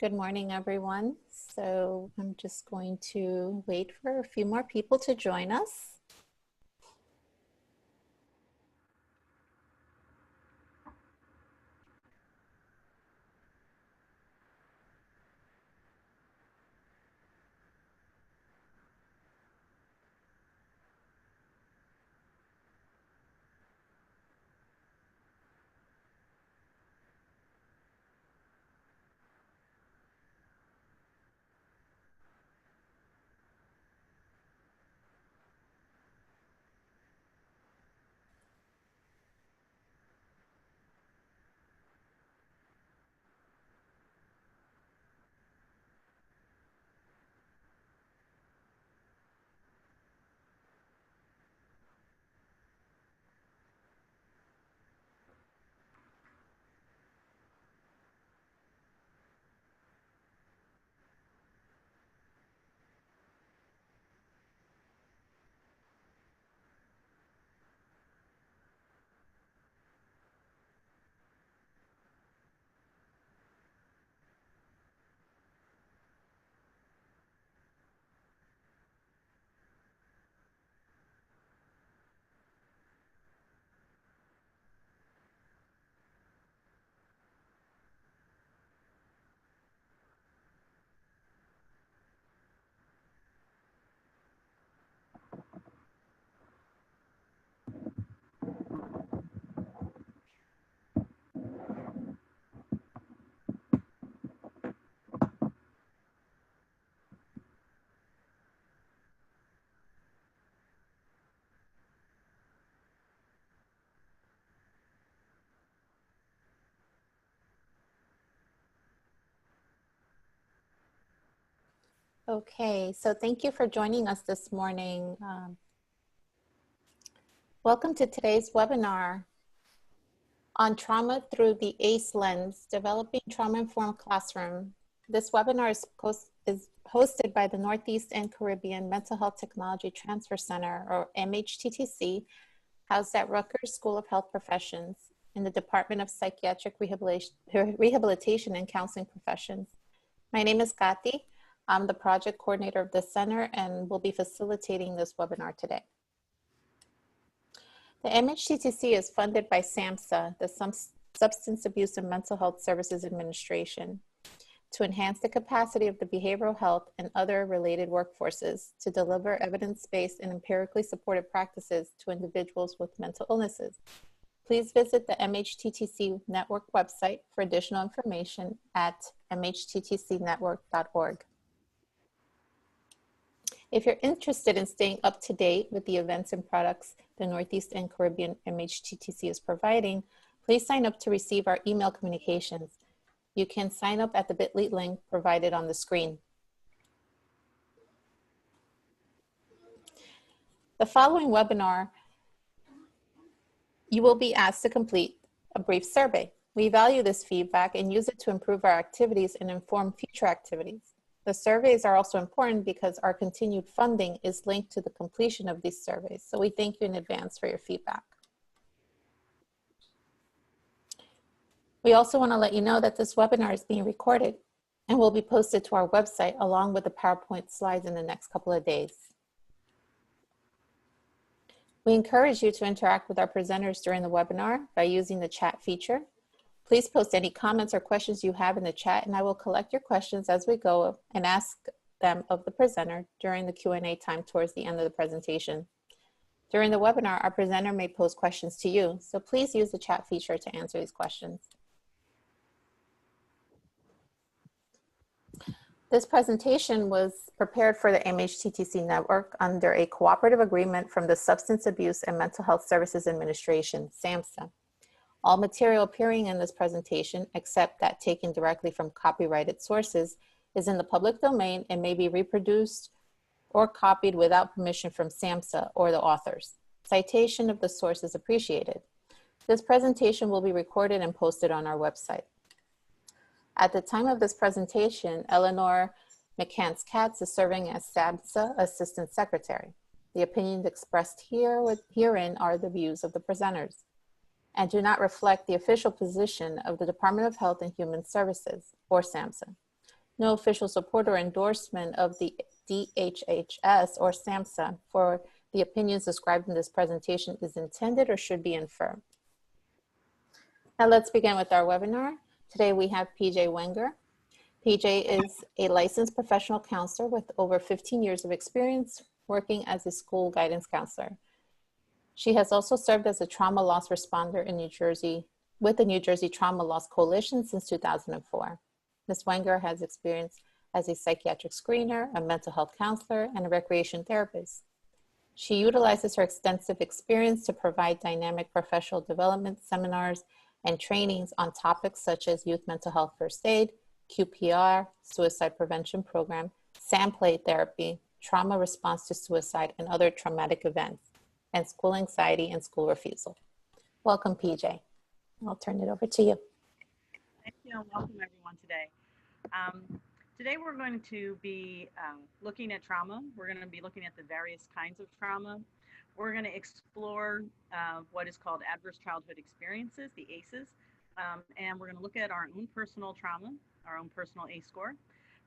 Good morning, everyone. So I'm just going to wait for a few more people to join us. Okay, so thank you for joining us this morning. Welcome to today's webinar on trauma through the ACE lens, developing trauma-informed classroom. This webinar is hosted by the Northeast and Caribbean Mental Health Technology Transfer Center, or MHTTC, housed at Rutgers School of Health Professions in the Department of Psychiatric Rehabilitation and Counseling Professions. My name is Kati. I'm the project coordinator of the center and will be facilitating this webinar today. The MHTTC is funded by SAMHSA, the Substance Abuse and Mental Health Services Administration, to enhance the capacity of the behavioral health and other related workforces to deliver evidence-based and empirically supported practices to individuals with mental illnesses. Please visit the MHTTC Network website for additional information at mhttcnetwork.org. If you're interested in staying up to date with the events and products the Northeast and Caribbean MHTTC is providing, please sign up to receive our email communications. You can sign up at the bit.ly link provided on the screen. The following webinar, you will be asked to complete a brief survey. We value this feedback and use it to improve our activities and inform future activities. The surveys are also important because our continued funding is linked to the completion of these surveys. So we thank you in advance for your feedback. We also want to let you know that this webinar is being recorded and will be posted to our website along with the PowerPoint slides in the next couple of days. We encourage you to interact with our presenters during the webinar by using the chat feature. Please post any comments or questions you have in the chat, and I will collect your questions as we go and ask them of the presenter during the Q&A time towards the end of the presentation. During the webinar, our presenter may pose questions to you, so please use the chat feature to answer these questions. This presentation was prepared for the MHTTC network under a cooperative agreement from the Substance Abuse and Mental Health Services Administration, SAMHSA. All material appearing in this presentation, except that taken directly from copyrighted sources, is in the public domain and may be reproduced or copied without permission from SAMHSA or the authors. Citation of the source is appreciated. This presentation will be recorded and posted on our website. At the time of this presentation, Eleanor McCants-Katz is serving as SAMHSA Assistant Secretary. The opinions expressed herein are the views of the presenters and do not reflect the official position of the Department of Health and Human Services, or SAMHSA. No official support or endorsement of the DHHS or SAMHSA for the opinions described in this presentation is intended or should be inferred. Now let's begin with our webinar. Today we have PJ Wenger. PJ is a licensed professional counselor with over 15 years of experience working as a school guidance counselor. She has also served as a trauma loss responder in New Jersey with the New Jersey Trauma Loss Coalition since 2004. Ms. Wenger has experience as a psychiatric screener, a mental health counselor, and a recreation therapist. She utilizes her extensive experience to provide dynamic professional development seminars and trainings on topics such as youth mental health first aid, QPR, suicide prevention program, SAM play therapy, trauma response to suicide and other traumatic events, and school anxiety and school refusal. Welcome, PJ. I'll turn it over to you. Thank you, and welcome everyone today. Today we're going to be looking at trauma. We're going to be looking at the various kinds of trauma. We're going to explore what is called adverse childhood experiences, the ACEs, and we're going to look at our own personal trauma, our own personal ACE score.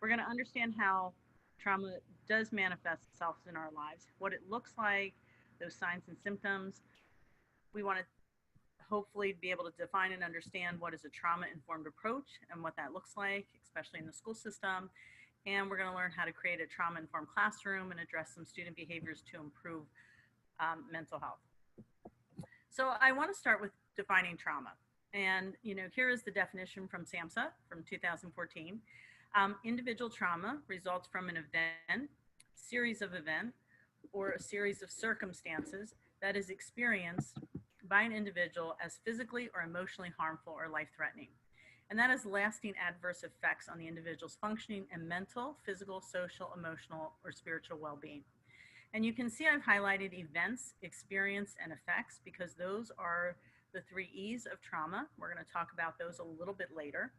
We're going to understand how trauma does manifest itself in our lives, what it looks like, those signs and symptoms. We want to hopefully be able to define and understand what is a trauma-informed approach and what that looks like, especially in the school system. And we're going to learn how to create a trauma-informed classroom and address some student behaviors to improve mental health. So I want to start with defining trauma. And here is the definition from SAMHSA from 2014. Individual trauma results from an event, series of events, or a series of circumstances that is experienced by an individual as physically or emotionally harmful or life-threatening. And that has lasting adverse effects on the individual's functioning and mental, physical, social, emotional, or spiritual well-being. And you can see I've highlighted events, experience, and effects because those are the 3 E's of trauma. We're going to talk about those a little bit later.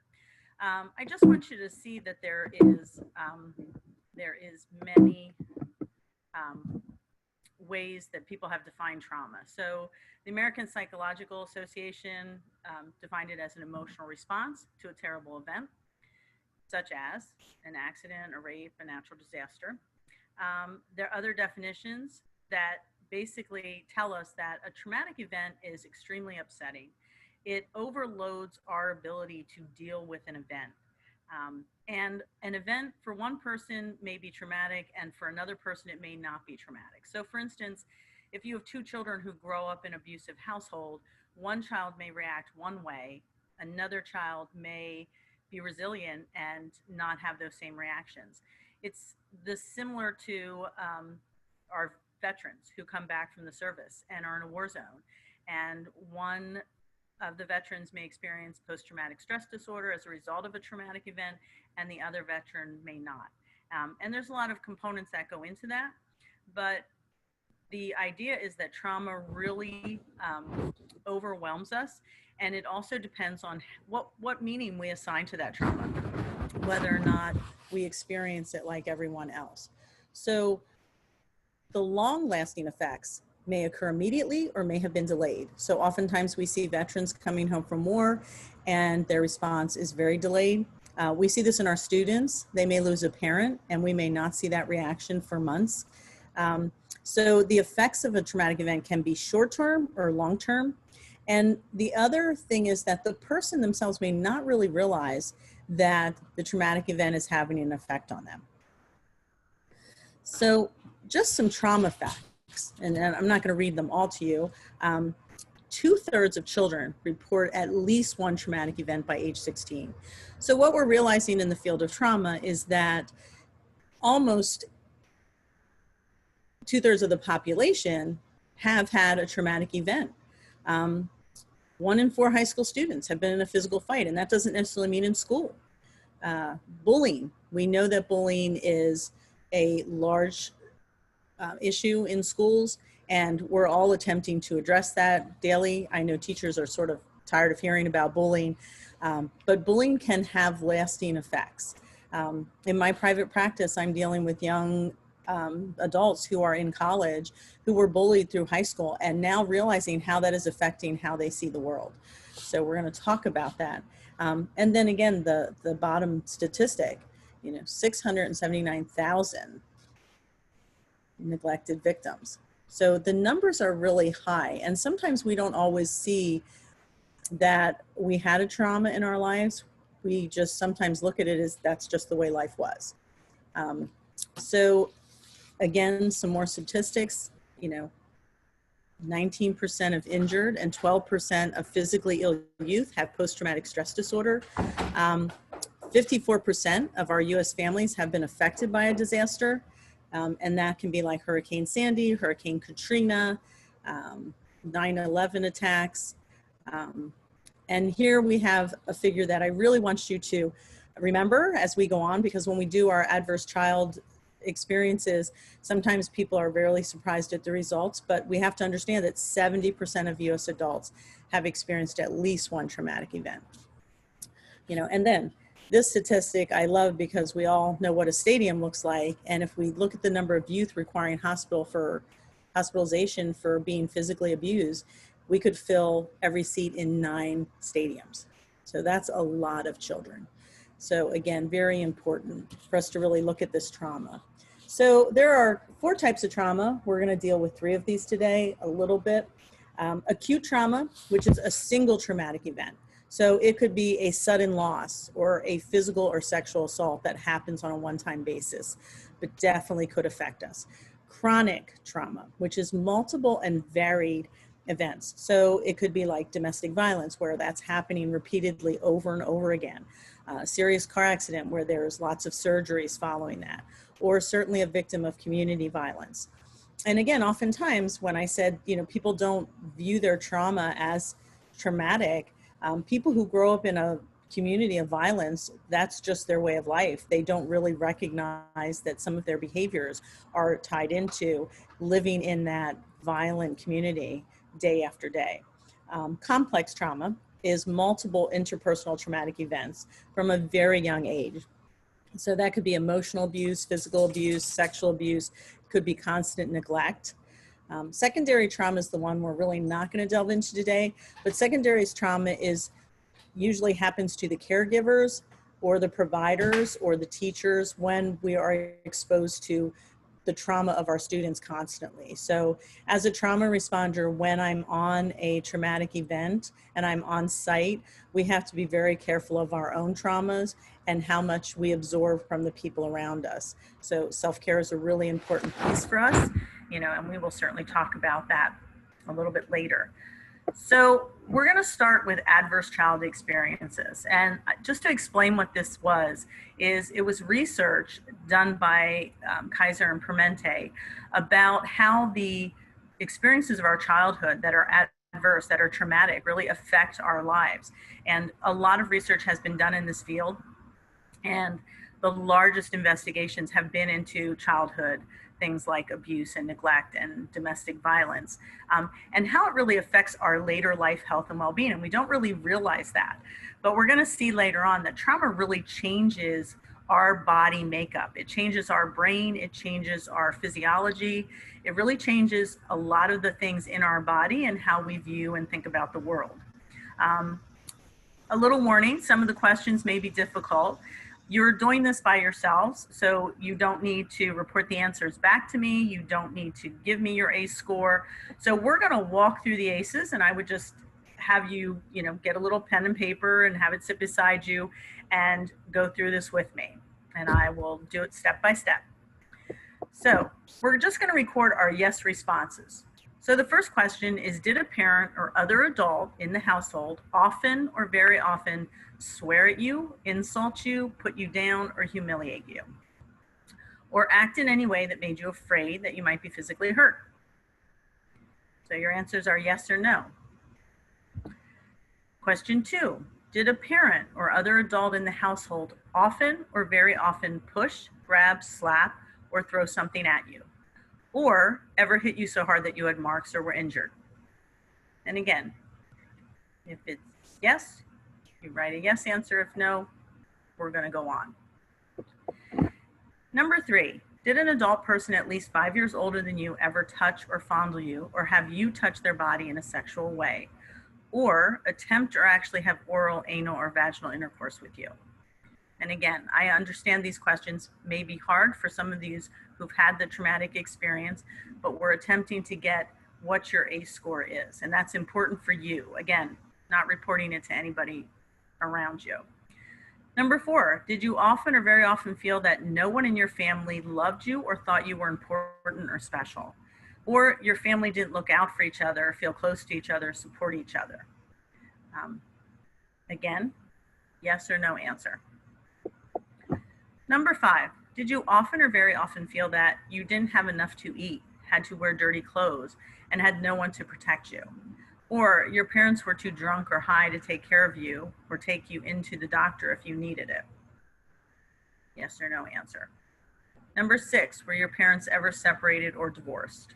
I just want you to see that there is many ways that people have defined trauma. So the American Psychological Association defined it as an emotional response to a terrible event, such as an accident, a rape, a natural disaster. There are other definitions that basically tell us that a traumatic event is extremely upsetting. It overloads our ability to deal with an event. And an event for one person may be traumatic, and for another person it may not be traumatic. So for instance, if you have 2 children who grow up in an abusive household, one child may react one way, another child may be resilient and not have those same reactions. It's similar to our veterans who come back from the service and are in a war zone. And one of the veterans may experience post-traumatic stress disorder as a result of a traumatic event, and the other veteran may not. And there's a lot of components that go into that, but the idea is that trauma really overwhelms us, and it also depends on what meaning we assign to that trauma, whether or not we experience it like everyone else. So the long-lasting effects may occur immediately or may have been delayed. So oftentimes we see veterans coming home from war and their response is very delayed. We see this in our students. They may lose a parent and we may not see that reaction for months. So the effects of a traumatic event can be short-term or long-term. And the other thing is that the person themselves may not really realize that the traumatic event is having an effect on them. So just some trauma facts. And I'm not going to read them all to you. 2/3 of children report at least one traumatic event by age 16. So what we're realizing in the field of trauma is that almost 2/3 of the population have had a traumatic event. 1 in 4 high school students have been in a physical fight, and that doesn't necessarily mean in school. Bullying. We know that bullying is a large issue in schools, and we're all attempting to address that daily. I know teachers are sort of tired of hearing about bullying, but bullying can have lasting effects. In my private practice, I'm dealing with young adults who are in college who were bullied through high school and now realizing how that is affecting how they see the world. So we're going to talk about that. And then again, the bottom statistic 679,000 neglected victims. So the numbers are really high. And sometimes we don't always see that we had a trauma in our lives. We just sometimes look at it as that's just the way life was. So again, some more statistics, 19% of injured and 12% of physically ill youth have post-traumatic stress disorder. 54% of our US families have been affected by a disaster. And that can be like Hurricane Sandy, Hurricane Katrina, 9/11 attacks. And here we have a figure that I really want you to remember as we go on, because when we do our adverse child experiences, sometimes people are really surprised at the results, but we have to understand that 70% of US adults have experienced at least one traumatic event. And then this statistic I love because we all know what a stadium looks like. And if we look at the number of youth requiring hospitalization for being physically abused, we could fill every seat in 9 stadiums. So that's a lot of children. So again, very important for us to really look at this trauma. So there are 4 types of trauma. We're going to deal with 3 of these today a little bit. Acute trauma, which is a single traumatic event. So it could be a sudden loss or a physical or sexual assault that happens on a one-time basis, but definitely could affect us. Chronic trauma, which is multiple and varied events. So it could be like domestic violence, where that's happening repeatedly over and over again. Serious car accident where there's lots of surgeries following that, or certainly a victim of community violence. And again, oftentimes when I said, people don't view their trauma as traumatic, people who grow up in a community of violence, that's just their way of life. They don't really recognize that some of their behaviors are tied into living in that violent community day after day. Complex trauma is multiple interpersonal traumatic events from a very young age. So that could be emotional abuse, physical abuse, sexual abuse, could be constant neglect. Secondary trauma is the one we're really not going to delve into today, but secondary trauma usually happens to the caregivers or the providers or the teachers when we are exposed to the trauma of our students constantly. So as a trauma responder, when I'm on a traumatic event and I'm on site, we have to be very careful of our own traumas and how much we absorb from the people around us. So self-care is a really important piece for us, and we will certainly talk about that a little bit later. So we're going to start with adverse child experiences. And just to explain what this was, it was research done by Kaiser and Permente about how the experiences of our childhood that are adverse, that are traumatic, really affect our lives. And a lot of research has been done in this field. And the largest investigations have been into childhood, things like abuse and neglect and domestic violence, and how it really affects our later life health and well-being. And we don't really realize that. But we're going to see later on that trauma really changes our body makeup. It changes our brain. It changes our physiology. It really changes a lot of the things in our body and how we view and think about the world. A little warning, some of the questions may be difficult. You're doing this by yourselves, so you don't need to report the answers back to me. You don't need to give me your ACE score. So we're going to walk through the ACEs, and I would just have you, get a little pen and paper and have it sit beside you and go through this with me. And I will do it step by step. So we're just going to record our yes responses. So the first question is, did a parent or other adult in the household often or very often swear at you, insult you, put you down, or humiliate you? Or act in any way that made you afraid that you might be physically hurt? So your answers are yes or no. Question 2, did a parent or other adult in the household often or very often push, grab, slap, or throw something at you? Or ever hit you so hard that you had marks or were injured? And again, if it's yes, you write a yes answer. If no, we're going to go on. Number 3, did an adult person at least 5 years older than you ever touch or fondle you, or have you touch their body in a sexual way? Or attempt or actually have oral, anal, or vaginal intercourse with you? And again, I understand these questions may be hard for some of these who've had the traumatic experience, but we're attempting to get what your ACE score is. And that's important for you. Again, not reporting it to anybody around you. Number 4, did you often or very often feel that no one in your family loved you or thought you were important or special? Or your family didn't look out for each other, feel close to each other, support each other? Again, yes or no answer. Number 5, did you often or very often feel that you didn't have enough to eat, had to wear dirty clothes, and had no one to protect you? Or your parents were too drunk or high to take care of you or take you into the doctor if you needed it? Yes or no answer. Number 6, were your parents ever separated or divorced?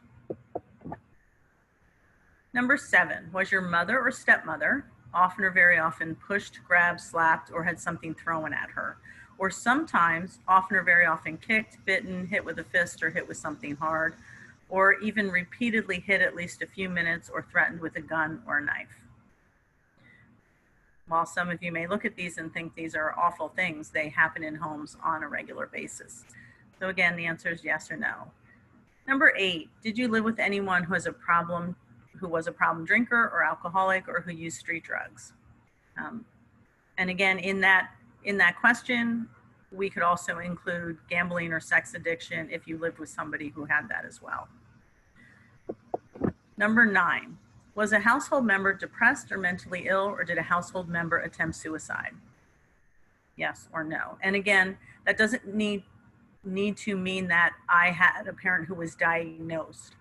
Number 7, was your mother or stepmother often or very often pushed, grabbed, slapped, or had something thrown at her? Or sometimes, often or very often kicked, bitten, hit with a fist, or hit with something hard, or even repeatedly hit at least a few minutes or threatened with a gun or a knife? While some of you may look at these and think these are awful things, they happen in homes on a regular basis. So again, the answer is yes or no. Number 8, did you live with anyone who was a problem drinker or alcoholic or who used street drugs? And again, in that question, we could also include gambling or sex addiction if you lived with somebody who had that as well. Number 9, was a household member depressed or mentally ill, or did a household member attempt suicide? Yes or no. And again, that doesn't need to mean that I had a parent who was diagnosed.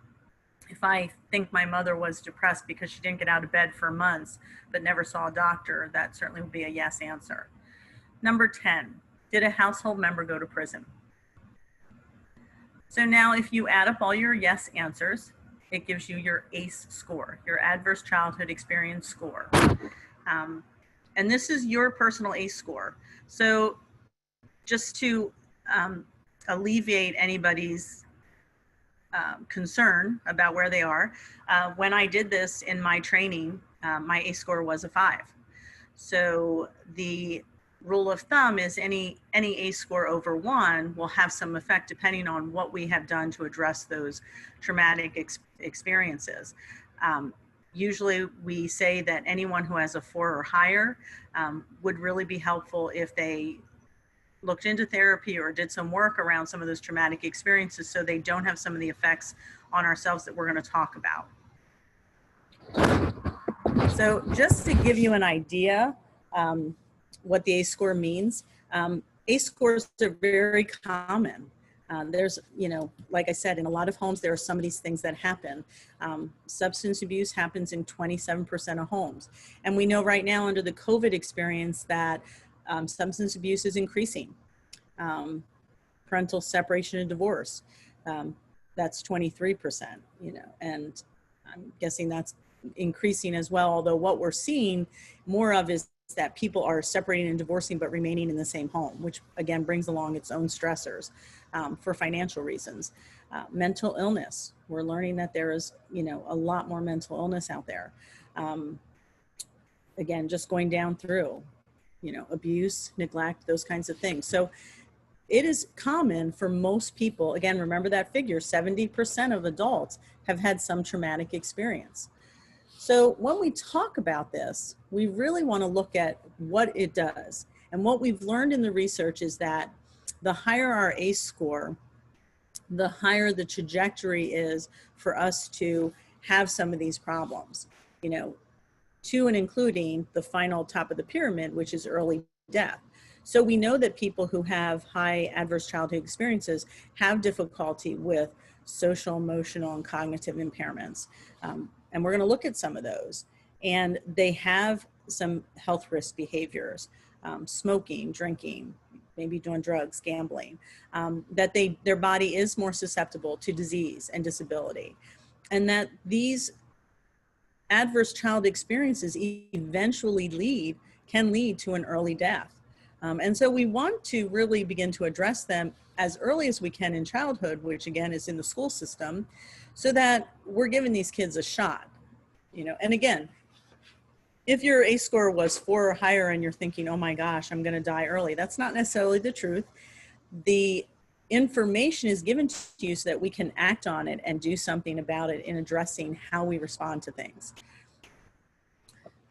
If I think my mother was depressed because she didn't get out of bed for months but never saw a doctor, that certainly would be a yes answer. Number 10, did a household member go to prison? So now if you add up all your yes answers, it gives you your ACE score, your Adverse Childhood Experience score. And this is your personal ACE score. So just to alleviate anybody's concern about where they are, when I did this in my training, my ACE score was a 5. So the rule of thumb is any ACE score over 1 will have some effect depending on what we have done to address those traumatic experiences. Usually we say that anyone who has a 4 or higher would really be helpful if they looked into therapy or did some work around some of those traumatic experiences so they don't have some of the effects on ourselves that we're going to talk about. So just to give you an idea what the ACE score means, ACE scores are very common. There's, like I said, in a lot of homes, there are some of these things that happen. Substance abuse happens in 27% of homes. And we know right now under the COVID experience that substance abuse is increasing. Parental separation and divorce, that's 23%, and I'm guessing that's increasing as well. Although what we're seeing more of is that people are separating and divorcing but remaining in the same home, which again brings along its own stressors for financial reasons. Mental illness, we're learning that there is a lot more mental illness out there. Again, just going down through abuse, neglect, those kinds of things. So it is common for most people, again, remember that figure, 70% of adults have had some traumatic experience. So when we talk about this, we really want to look at what it does. And what we've learned in the research is that the higher our ACE score, the higher the trajectory is for us to have some of these problems, to and including the final top of the pyramid, which is early death. So we know that people who have high adverse childhood experiences have difficulty with social, emotional, and cognitive impairments. And we're going to look at some of those. And they have some health risk behaviors, smoking, drinking, maybe doing drugs, gambling, that their body is more susceptible to disease and disability. And that these adverse child experiences eventually can lead to an early death. And so we want to really begin to address them as early as we can in childhood, which again is in the school system, so that we're giving these kids a shot, And again, if your ACE score was 4 or higher and you're thinking, oh my gosh, I'm going to die early, that's not necessarily the truth. The information is given to you so that we can act on it and do something about it in addressing how we respond to things.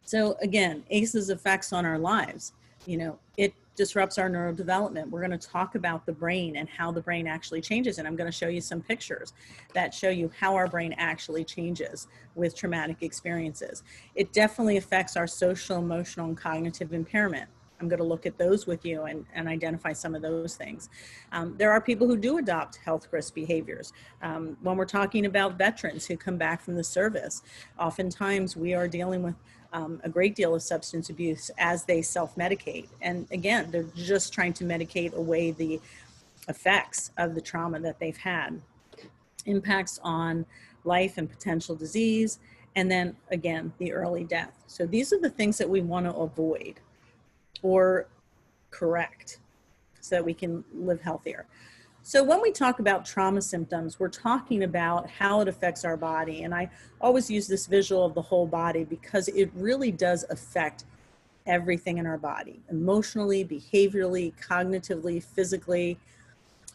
So again, ACE's effects on our lives, it disrupts our neurodevelopment. We're going to talk about the brain and how the brain actually changes. And I'm going to show you some pictures that show you how our brain actually changes with traumatic experiences. It definitely affects our social, emotional, and cognitive impairment. I'm going to look at those with you and identify some of those things. There are people who do adopt health risk behaviors. When we're talking about veterans who come back from the service, oftentimes we are dealing with a great deal of substance abuse as they self-medicate. And again, they're just trying to medicate away the effects of the trauma that they've had. Impacts on life and potential disease, and then again, the early death. So these are the things that we want to avoid or correct so that we can live healthier. So when we talk about trauma symptoms, we're talking about how it affects our body. And I always use this visual of the whole body because it really does affect everything in our body, emotionally, behaviorally, cognitively, physically,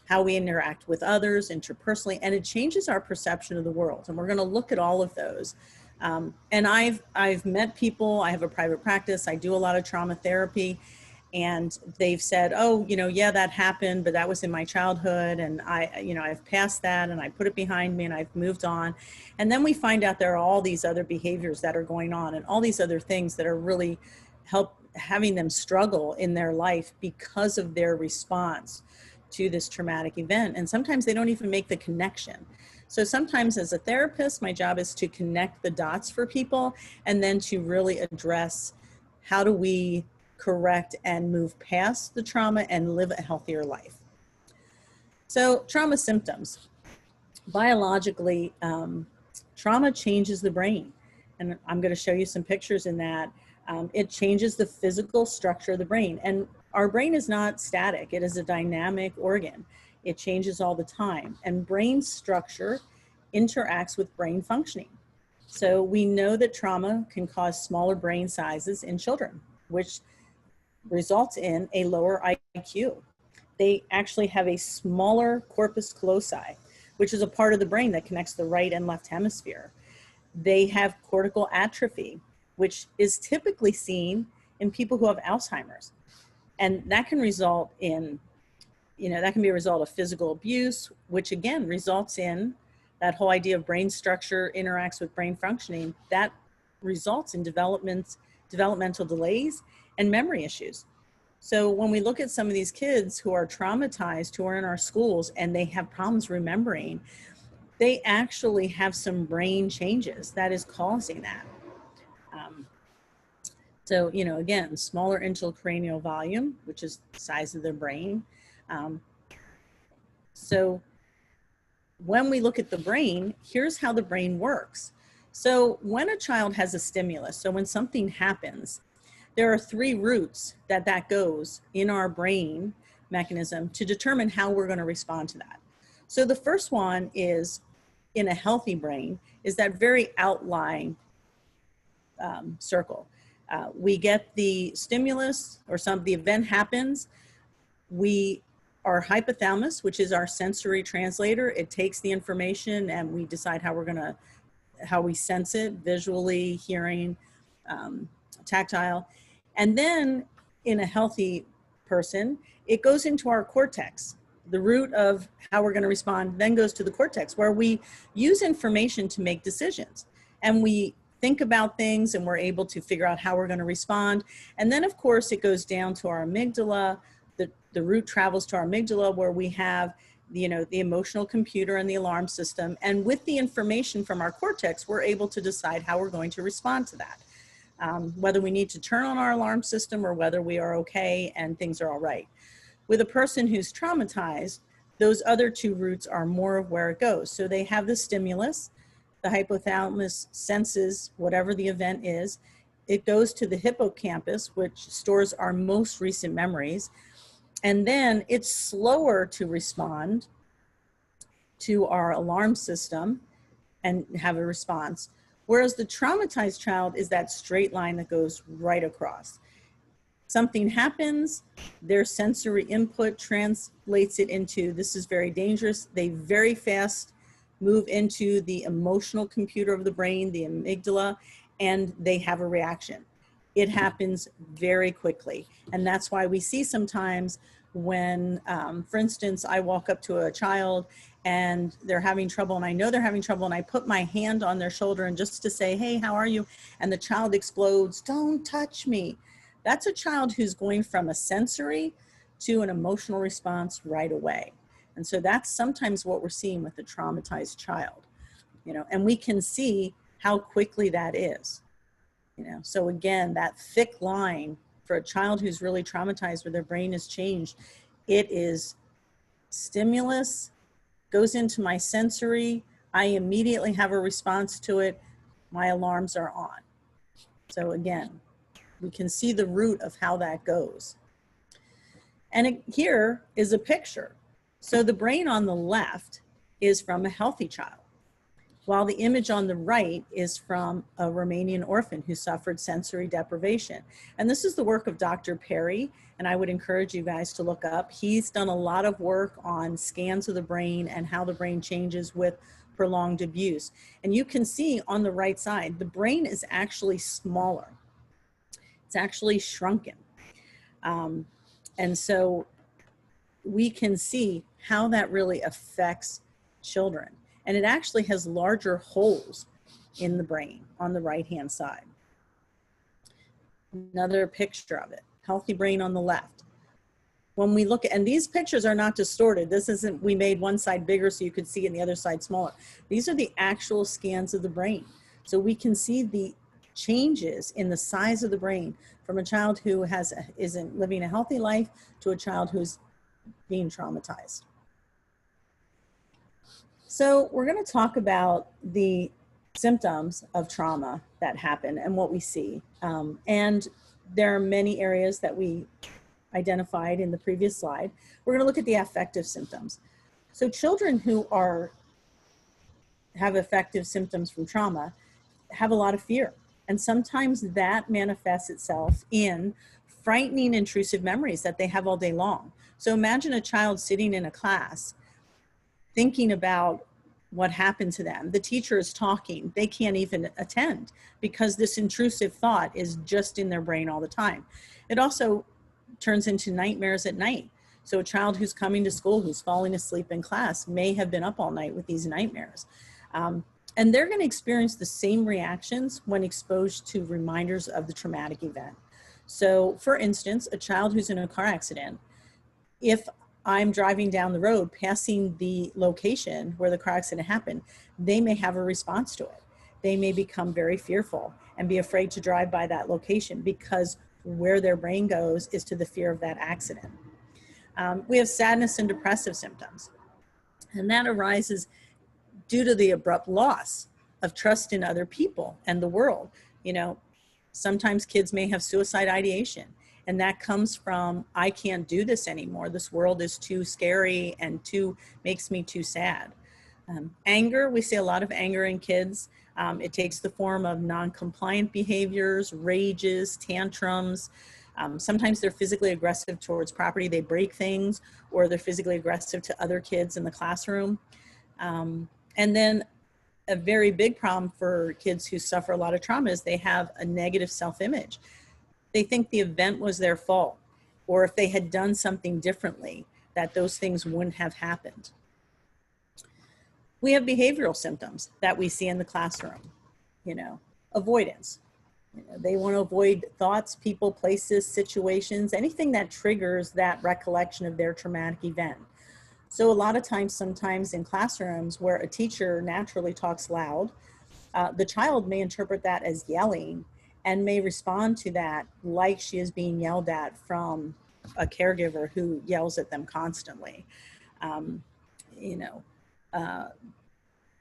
how we interact with others, interpersonally, and it changes our perception of the world. And we're going to look at all of those. And I've met people, I have a private practice, I do a lot of trauma therapy, and they've said, oh, yeah, that happened, but that was in my childhood. And I've passed that and I put it behind me and I've moved on. And then we find out there are all these other behaviors that are going on and all these other things that are really having them struggle in their life because of their response to this traumatic event. And sometimes they don't even make the connection. So sometimes as a therapist, my job is to connect the dots for people and then to really address how do we correct and move past the trauma and live a healthier life. So trauma symptoms. Biologically, trauma changes the brain. And I'm going to show you some pictures in that. It changes the physical structure of the brain. And our brain is not static. It is a dynamic organ. It changes all the time. And brain structure interacts with brain functioning. So we know that trauma can cause smaller brain sizes in children, which results in a lower IQ. They actually have a smaller corpus callosi, which is a part of the brain that connects the right and left hemisphere. They have cortical atrophy, which is typically seen in people who have Alzheimer's. And that can result in, that can be a result of physical abuse, which again results in that whole idea of brain structure interacts with brain functioning. That results in developmental delays and memory issues. So when we look at some of these kids who are traumatized, who are in our schools, and they have problems remembering, they actually have some brain changes that is causing that. So, again, smaller intracranial volume, which is the size of the brain. So when we look at the brain, here's how the brain works. So when a child has a stimulus, so when something happens, there are 3 routes that goes in our brain mechanism to determine how we're going to respond to that. So the first one is, in a healthy brain, is that very outlying circle. We get the stimulus or the event happens. Our hypothalamus, which is our sensory translator, it takes the information and we decide how we sense it, visually, hearing, tactile. And then in a healthy person, it goes into our cortex. The root of how we're going to respond then goes to the cortex, where we use information to make decisions. And we think about things and we're able to figure out how we're going to respond. And then, of course, it goes down to our amygdala. The root travels to our amygdala, where we have the emotional computer and the alarm system. And with the information from our cortex, we're able to decide how we're going to respond to that. Whether we need to turn on our alarm system or whether we are okay and things are all right. With a person who's traumatized, those other 2 routes are more of where it goes. So they have the stimulus, the hypothalamus senses whatever the event is. It goes to the hippocampus, which stores our most recent memories. And then it's slower to respond to our alarm system and have a response. Whereas the traumatized child is that straight line that goes right across. Something happens, their sensory input translates it into, this is very dangerous. They very fast move into the emotional computer of the brain, the amygdala, and they have a reaction. It happens very quickly. And that's why we see sometimes when, for instance, I walk up to a child and they're having trouble and I know they're having trouble and I put my hand on their shoulder and just to say, hey, how are you? And the child explodes, don't touch me. That's a child who's going from a sensory to an emotional response right away. And so that's sometimes what we're seeing with a traumatized child, you know, and we can see how quickly that is, you know. So again, that thick line for a child who's really traumatized where their brain is changed, it is stimulus, goes into my sensory, I immediately have a response to it, my alarms are on. So again, we can see the root of how that goes. And here is a picture. So the brain on the left is from a healthy child, while the image on the right is from a Romanian orphan who suffered sensory deprivation. And this is the work of Dr. Perry, and I would encourage you guys to look up. He's done a lot of work on scans of the brain and how the brain changes with prolonged abuse. And you can see on the right side, the brain is actually smaller. It's actually shrunken. And so we can see how that really affects children. And it actually has larger holes in the brain on the right-hand side. Another picture of it, healthy brain on the left. When we look at, and these pictures are not distorted. This isn't, we made one side bigger so you could see it and the other side smaller. These are the actual scans of the brain. So we can see the changes in the size of the brain from a child who isn't living a healthy life to a child who's being traumatized. So we're going to talk about the symptoms of trauma that happen and what we see. And there are many areas that we identified in the previous slide. We're going to look at the affective symptoms. So children who have affective symptoms from trauma have a lot of fear. And sometimes that manifests itself in frightening, intrusive memories that they have all day long. So imagine a child sitting in a class thinking about what happened to them. The teacher is talking, they can't even attend because this intrusive thought is just in their brain all the time. It also turns into nightmares at night. So a child who's coming to school, who's falling asleep in class, may have been up all night with these nightmares. And they're going to experience the same reactions when exposed to reminders of the traumatic event. So for instance, a child who's in a car accident, if I'm driving down the road passing the location where the car accident happened, they may have a response to it. They may become very fearful and be afraid to drive by that location because where their brain goes is to the fear of that accident. We have sadness and depressive symptoms, and that arises due to the abrupt loss of trust in other people and the world. You know, sometimes kids may have suicide ideation, and that comes from, I can't do this anymore. This world is too scary and makes me too sad. Anger, we see a lot of anger in kids. It takes the form of non-compliant behaviors, rages, tantrums. Sometimes they're physically aggressive towards property. They break things, or they're physically aggressive to other kids in the classroom. And then a very big problem for kids who suffer a lot of trauma is they have a negative self-image. They think the event was their fault, or if they had done something differently, that those things wouldn't have happened. We have behavioral symptoms that we see in the classroom, you know, avoidance. You know, they want to avoid thoughts, people, places, situations, anything that triggers that recollection of their traumatic event. So a lot of times, sometimes in classrooms where a teacher naturally talks loud, the child may interpret that as yelling and may respond to that like she is being yelled at from a caregiver who yells at them constantly. You know,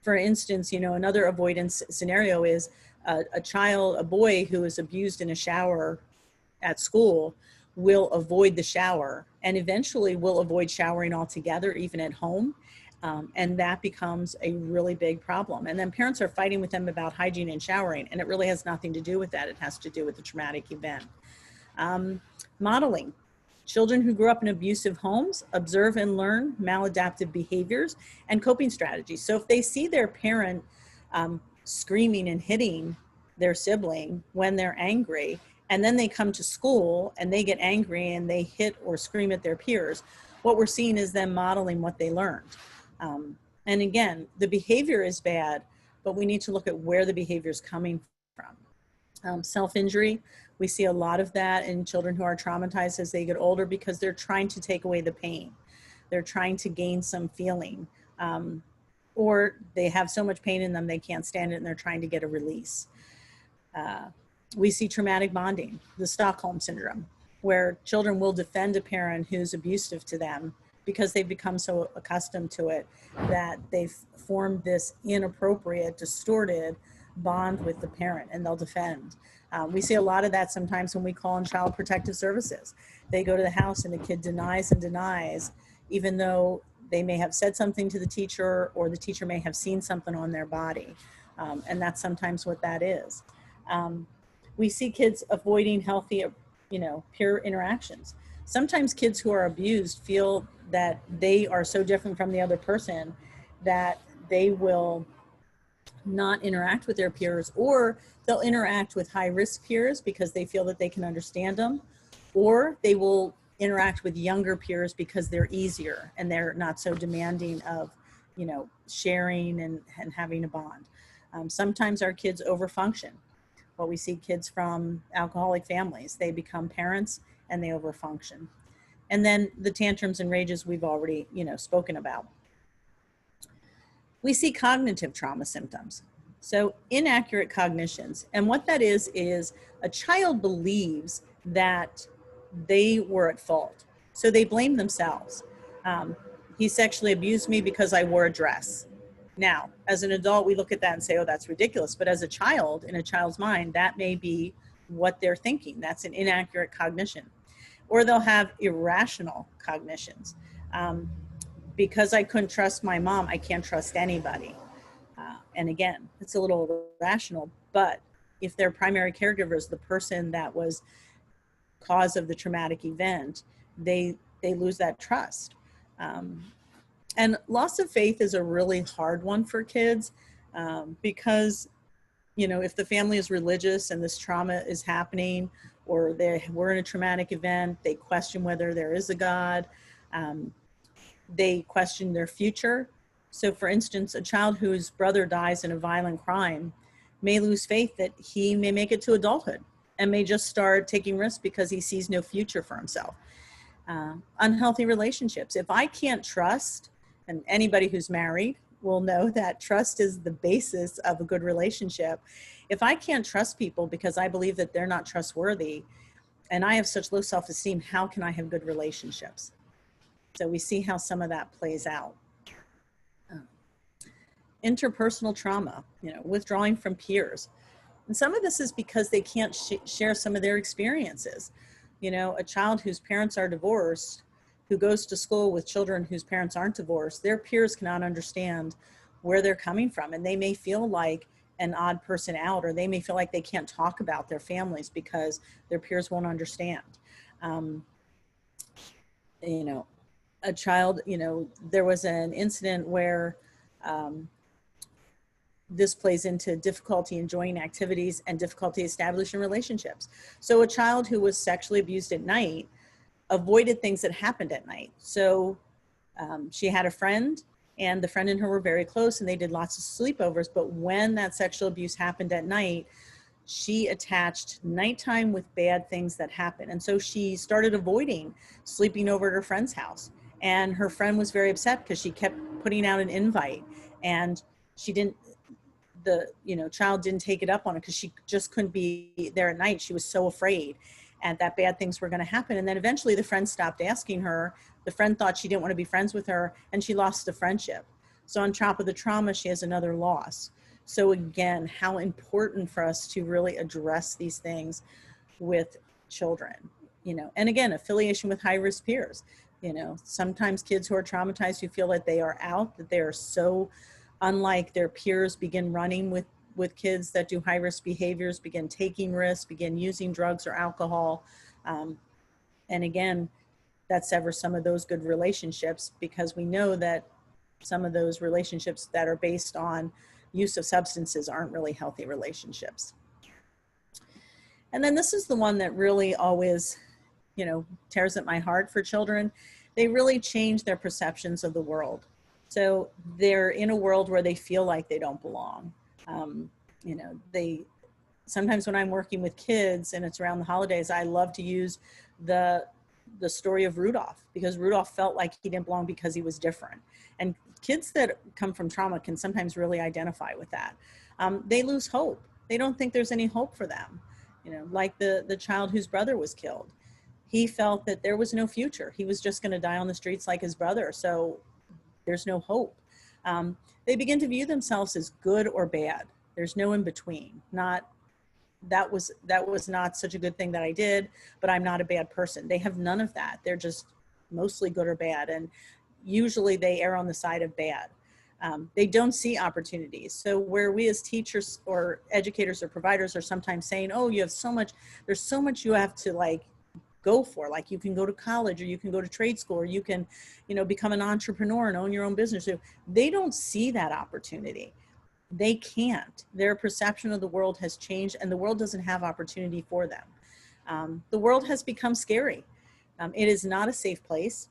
for instance, you know, another avoidance scenario is a boy who is abused in a shower at school will avoid the shower and eventually will avoid showering altogether, even at home. And that becomes a really big problem. And then parents are fighting with them about hygiene and showering, and it really has nothing to do with that. It has to do with the traumatic event. Modeling. Children who grew up in abusive homes observe and learn maladaptive behaviors and coping strategies. So if they see their parent screaming and hitting their sibling when they're angry, and then they come to school and they get angry and they hit or scream at their peers, what we're seeing is them modeling what they learned. And again, the behavior is bad, but we need to look at where the behavior is coming from. Self-injury, we see a lot of that in children who are traumatized as they get older because they're trying to take away the pain. They're trying to gain some feeling. Or they have so much pain in them they can't stand it and they're trying to get a release. We see traumatic bonding, the Stockholm Syndrome, where children will defend a parent who's abusive to them because they've become so accustomed to it that they've formed this inappropriate, distorted bond with the parent, and they'll defend. We see a lot of that sometimes when we call in Child Protective Services. They go to the house and the kid denies and denies, even though they may have said something to the teacher or the teacher may have seen something on their body. And that's sometimes what that is. We see kids avoiding healthy, peer interactions. Sometimes kids who are abused feel that they are so different from the other person that they will not interact with their peers, or they'll interact with high-risk peers because they feel that they can understand them, or they will interact with younger peers because they're easier and they're not so demanding of, sharing and having a bond. Sometimes our kids overfunction. Well, we see kids from alcoholic families, they become parents and they overfunction. And then the tantrums and rages we've already, spoken about. We see cognitive trauma symptoms. So inaccurate cognitions. And what that is a child believes that they were at fault. So they blame themselves. He sexually abused me because I wore a dress. Now, as an adult, we look at that and say, oh, that's ridiculous. But as a child, in a child's mind, that may be what they're thinking. That's an inaccurate cognition. Or they'll have irrational cognitions. Because I couldn't trust my mom, I can't trust anybody. And again, it's a little irrational, but if their primary caregiver is the person that was cause of the traumatic event, they lose that trust. And loss of faith is a really hard one for kids because, if the family is religious and this trauma is happening, or they were in a traumatic event, they question whether there is a God. They question their future. So for instance, a child whose brother dies in a violent crime may lose faith that he may make it to adulthood and may just start taking risks because he sees no future for himself. Unhealthy relationships. If I can't trust, and anybody who's married will know that trust is the basis of a good relationship. If I can't trust people because I believe that they're not trustworthy and I have such low self-esteem, how can I have good relationships? So we see how some of that plays out. Interpersonal trauma, withdrawing from peers. And some of this is because they can't share some of their experiences. A child whose parents are divorced, who goes to school with children whose parents aren't divorced, their peers cannot understand where they're coming from. And they may feel like an odd person out, or they may feel like they can't talk about their families because their peers won't understand. A child, there was an incident where this plays into difficulty enjoying activities and difficulty establishing relationships. So a child who was sexually abused at night avoided things that happened at night. So she had a friend, and the friend and her were very close, and they did lots of sleepovers. But when that sexual abuse happened at night, she attached nighttime with bad things that happen. And so she started avoiding sleeping over at her friend's house. And her friend was very upset because she kept putting out an invite, and she didn't, the child didn't take it up on it because she just couldn't be there at night. She was so afraid and that bad things were going to happen. And then eventually the friend stopped asking her. The friend thought she didn't want to be friends with her, and she lost the friendship. So on top of the trauma, she has another loss. So again, how important for us to really address these things with children, and again, affiliation with high-risk peers. You know, sometimes kids who are traumatized, who feel that they are out, that they are so unlike their peers, begin running with kids that do high risk behaviors, begin taking risks, begin using drugs or alcohol. And again, that severs some of those good relationships, because we know that some of those relationships that are based on use of substances aren't really healthy relationships. And then this is the one that really always, you know, tears at my heart for children. They really change their perceptions of the world. So they're in a world where they feel like they don't belong. You know, sometimes when I'm working with kids and it's around the holidays, I love to use the story of Rudolph, because Rudolph felt like he didn't belong because he was different. And kids that come from trauma can sometimes really identify with that. They lose hope. They don't think there's any hope for them. You know, like the child whose brother was killed. He felt that there was no future. He was just going to die on the streets like his brother. So there's no hope. They begin to view themselves as good or bad. There's no in between. Not that was not such a good thing that I did, but I'm not a bad person. They have none of that. They're just mostly good or bad. And usually they err on the side of bad. They don't see opportunities. So where we as teachers or educators or providers are sometimes saying, oh, you have so much, there's so much you have to like go for, like you can go to college, or you can go to trade school, or you can, you know, become an entrepreneur and own your own business. So they don't see that opportunity. They can't. Their perception of the world has changed, and the world doesn't have opportunity for them. The world has become scary. It is not a safe place.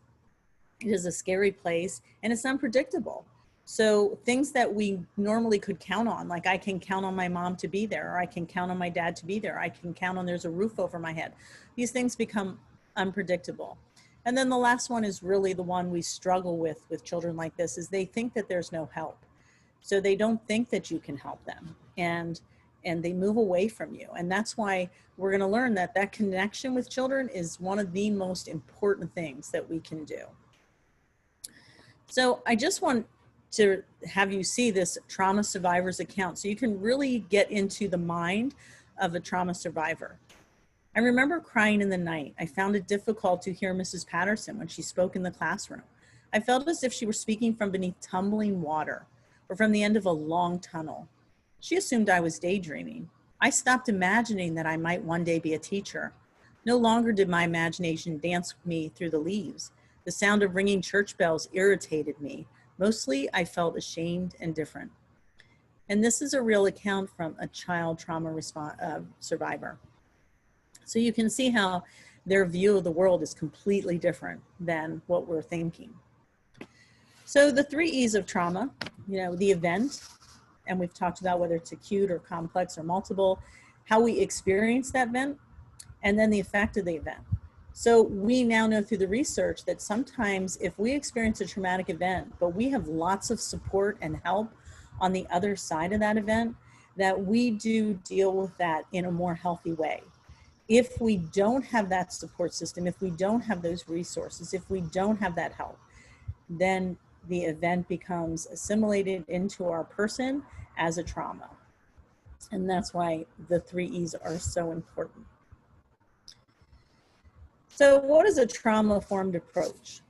It is a scary place, and it's unpredictable. So things that we normally could count on, like I can count on my mom to be there, or I can count on my dad to be there, I can count on there's a roof over my head. These things become unpredictable. And then the last one is really the one we struggle with children like this, is they think that there's no help. So they don't think that you can help them, and they move away from you. And that's why we're going to learn that that connection with children is one of the most important things that we can do. So I just want to have you see this trauma survivor's account so you can really get into the mind of a trauma survivor. I remember crying in the night. I found it difficult to hear Mrs. Patterson when she spoke in the classroom. I felt as if she were speaking from beneath tumbling water or from the end of a long tunnel. She assumed I was daydreaming. I stopped imagining that I might one day be a teacher. No longer did my imagination dance me through the leaves. The sound of ringing church bells irritated me. Mostly, I felt ashamed and different. And this is a real account from a child trauma survivor. So you can see how their view of the world is completely different than what we're thinking. So the 3 E's of trauma, you know, the event, and we've talked about whether it's acute or complex or multiple, how we experience that event, and then the effect of the event. So we now know through the research that sometimes if we experience a traumatic event, but we have lots of support and help on the other side of that event, that we do deal with that in a more healthy way. If we don't have that support system, if we don't have those resources, if we don't have that help, then the event becomes assimilated into our person as a trauma. And that's why the 3 E's are so important. So what is a trauma-informed approach?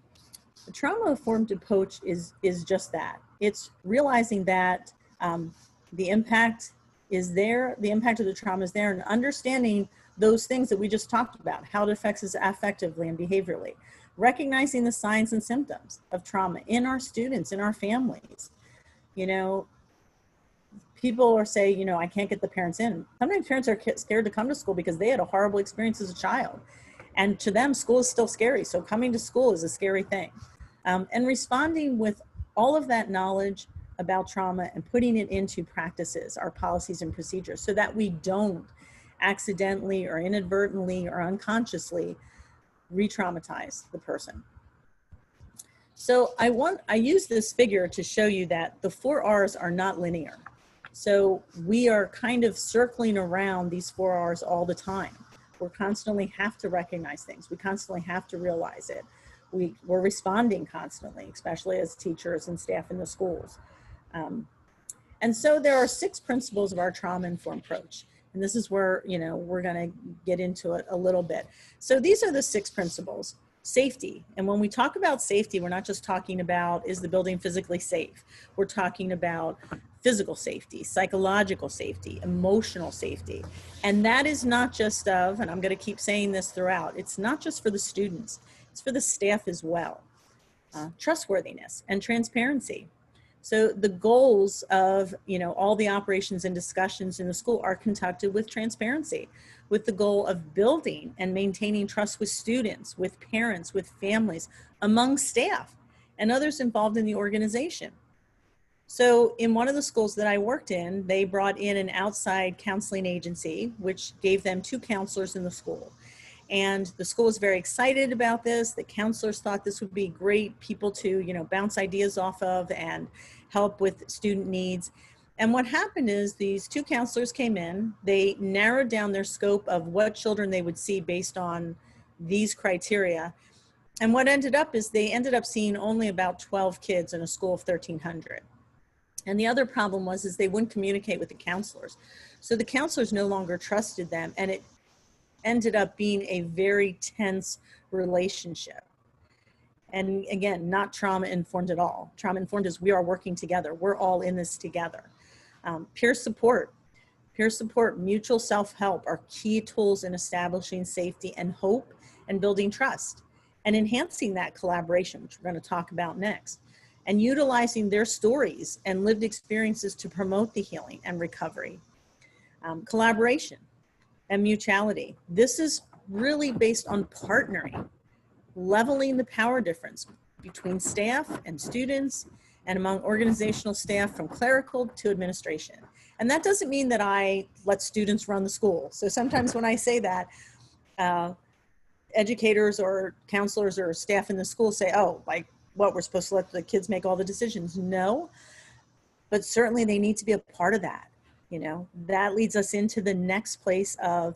A trauma-informed approach is just that. It's realizing that the impact is there, the impact of the trauma is there, and understanding those things that we just talked about, how it affects us affectively and behaviorally. Recognizing the signs and symptoms of trauma in our students, in our families. You know, people are saying, you know, I can't get the parents in. Sometimes parents are scared to come to school because they had a horrible experience as a child. And to them, school is still scary. So coming to school is a scary thing. And responding with all of that knowledge about trauma and putting it into practices, our policies and procedures, so that we don't accidentally or inadvertently or unconsciously re-traumatize the person. So I use this figure to show you that the 4 R's are not linear. So we are kind of circling around these 4 R's all the time. We constantly have to recognize things. We constantly have to realize it. We're responding constantly, especially as teachers and staff in the schools. And so there are 6 principles of our trauma-informed approach. And this is where, you know, we're going to get into it a little bit. So these are the 6 principles. Safety. And when we talk about safety, we're not just talking about, is the building physically safe? We're talking about physical safety, psychological safety, emotional safety. And that is not just of, and I'm going to keep saying this throughout, it's not just for the students, it's for the staff as well. Trustworthiness and transparency. So the goals of, all the operations and discussions in the school are conducted with transparency, with the goal of building and maintaining trust with students, with parents, with families, among staff and others involved in the organization. So in one of the schools that I worked in, they brought in an outside counseling agency, which gave them 2 counselors in the school. And the school was very excited about this. The counselors thought this would be great people to, bounce ideas off of and help with student needs. And what happened is these 2 counselors came in, they narrowed down their scope of what children they would see based on these criteria. And what ended up is they ended up seeing only about 12 kids in a school of 1,300. And the other problem is they wouldn't communicate with the counselors. So the counselors no longer trusted them, and it ended up being a very tense relationship. And again, not trauma informed at all. Trauma informed is we are working together. We're all in this together. Peer support, mutual self-help are key tools in establishing safety and hope and building trust and enhancing that collaboration, which we're going to talk about next, and utilizing their stories and lived experiences to promote the healing and recovery. Collaboration and mutuality. This is really based on partnering, leveling the power difference between staff and students and among organizational staff from clerical to administration. And that doesn't mean that I let students run the school. So sometimes when I say that, educators or counselors or staff in the school say, oh, like what, we're supposed to let the kids make all the decisions? No, but certainly they need to be a part of that. That leads us into the next place of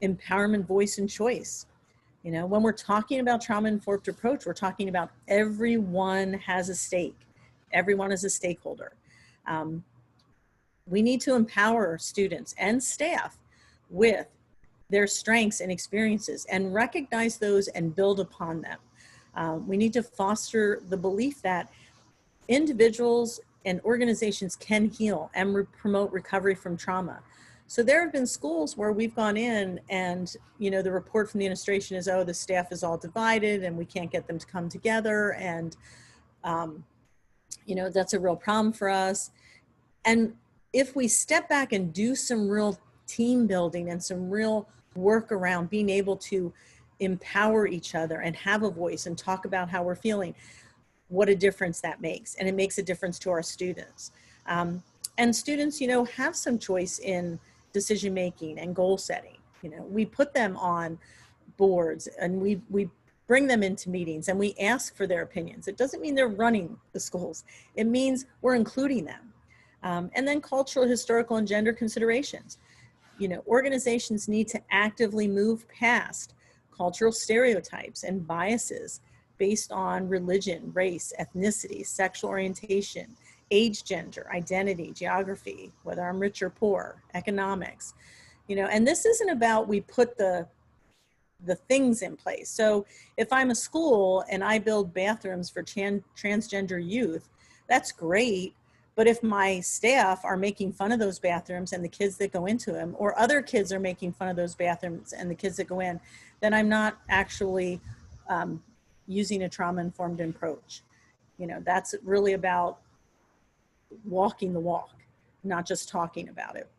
empowerment, voice, and choice. When we're talking about trauma-informed approach, we're talking about everyone has a stake. Everyone is a stakeholder. We need to empower students and staff with their strengths and experiences and recognize those and build upon them. We need to foster the belief that individuals and organizations can heal and promote recovery from trauma. So there have been schools where we've gone in and, the report from the administration is, oh, the staff is all divided and we can't get them to come together. And, that's a real problem for us. And if we step back and do some real team building and some real work around being able to empower each other and have a voice and talk about how we're feeling, what a difference that makes. And it makes a difference to our students. And students, have some choice in decision-making and goal setting. We put them on boards and we bring them into meetings and we ask for their opinions. It doesn't mean they're running the schools. It means we're including them. And then cultural, historical, and gender considerations. Organizations need to actively move past cultural stereotypes and biases based on religion, race, ethnicity, sexual orientation, age, gender, identity, geography, whether I'm rich or poor, economics, and this isn't about we put the things in place. So if I'm a school and I build bathrooms for transgender youth, that's great. But if my staff are making fun of those bathrooms and the kids that go into them, or other kids are making fun of those bathrooms and the kids that go in, then I'm not actually using a trauma-informed approach. That's really about walking the walk, not just talking about it.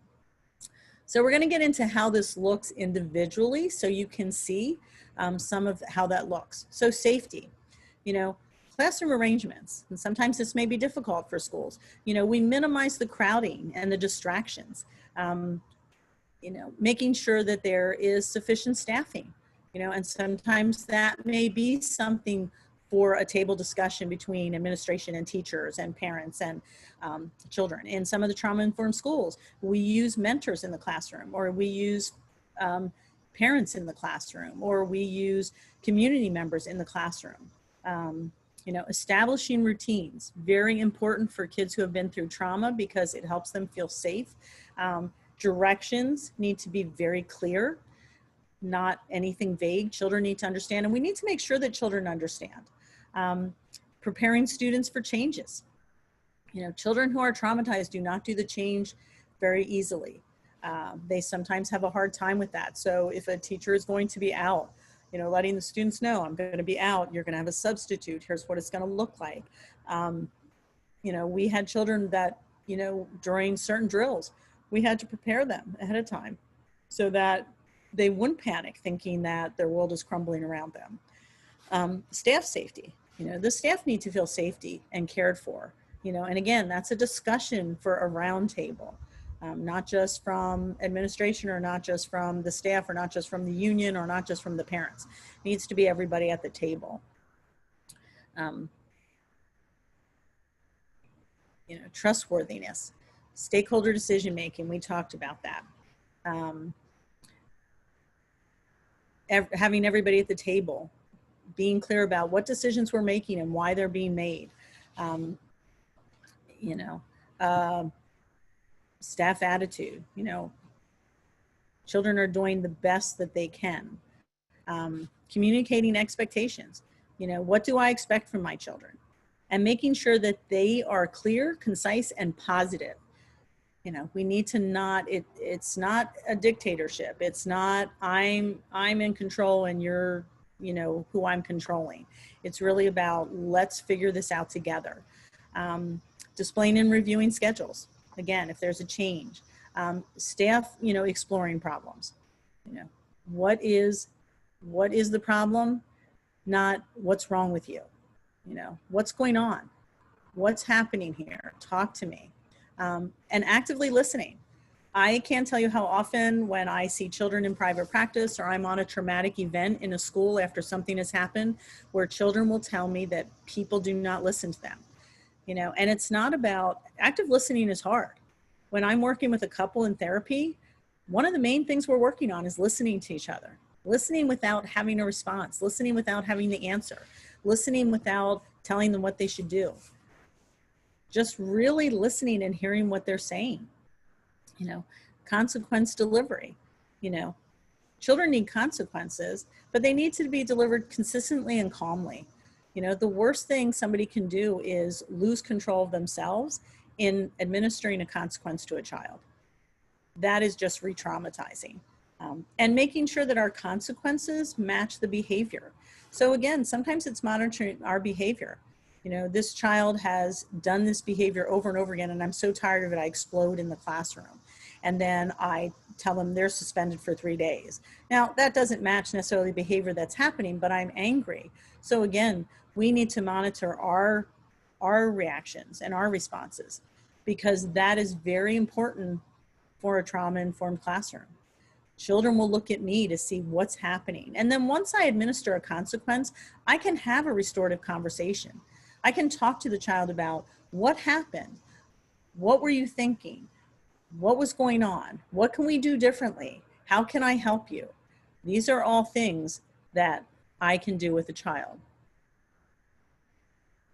So we're going to get into how this looks individually so you can see some of how that looks. So safety, classroom arrangements, and sometimes this may be difficult for schools. We minimize the crowding and the distractions, making sure that there is sufficient staffing, and sometimes that may be something for a table discussion between administration and teachers and parents and children. In some of the trauma-informed schools, we use mentors in the classroom, or we use parents in the classroom, or we use community members in the classroom. Establishing routines, very important for kids who have been through trauma because it helps them feel safe. Directions need to be very clear. not anything vague. Children need to understand, and we need to make sure that children understand. Preparing students for changes. Children who are traumatized do not do the change very easily. They sometimes have a hard time with that. So if a teacher is going to be out, letting the students know, I'm going to be out, you're going to have a substitute, here's what it's going to look like. We had children that, during certain drills, we had to prepare them ahead of time so that they wouldn't panic thinking that their world is crumbling around them. Staff safety, the staff need to feel safety and cared for, and again, that's a discussion for a round table. Not just from administration, or not just from the staff, or not just from the union, or not just from the parents. It needs to be everybody at the table. Trustworthiness, stakeholder decision-making, we talked about that. Having everybody at the table, being clear about what decisions we're making and why they're being made. Staff attitude, children are doing the best that they can. Communicating expectations, what do I expect from my children? And making sure that they are clear, concise, and positive. We need to not, it's not a dictatorship. It's not, I'm in control and you're, who I'm controlling. It's really about, let's figure this out together. Displaying and reviewing schedules. Again, if there's a change, staff, exploring problems, what is the problem? Not what's wrong with you, what's going on, what's happening here, talk to me, and actively listening. I can't tell you how often when I see children in private practice, or I'm on a traumatic event in a school after something has happened, where children will tell me that people do not listen to them. And it's not about, active listening is hard. When I'm working with a couple in therapy, one of the main things we're working on is listening to each other, listening without having a response, listening without having the answer, listening without telling them what they should do. Just really listening and hearing what they're saying. Consequence delivery. Children need consequences, but they need to be delivered consistently and calmly. The worst thing somebody can do is lose control of themselves in administering a consequence to a child. That is just re-traumatizing. And making sure that our consequences match the behavior. So again, sometimes it's monitoring our behavior. This child has done this behavior over and over again, and I'm so tired of it, I explode in the classroom. And then I tell them they're suspended for 3 days. Now, that doesn't match necessarily the behavior that's happening, but I'm angry. So again, we need to monitor our reactions and our responses, because that is very important for a trauma-informed classroom. Children will look at me to see what's happening. And then once I administer a consequence, I can have a restorative conversation. I can talk to the child about what happened. What were you thinking? What was going on? What can we do differently? How can I help you? These are all things that I can do with a child.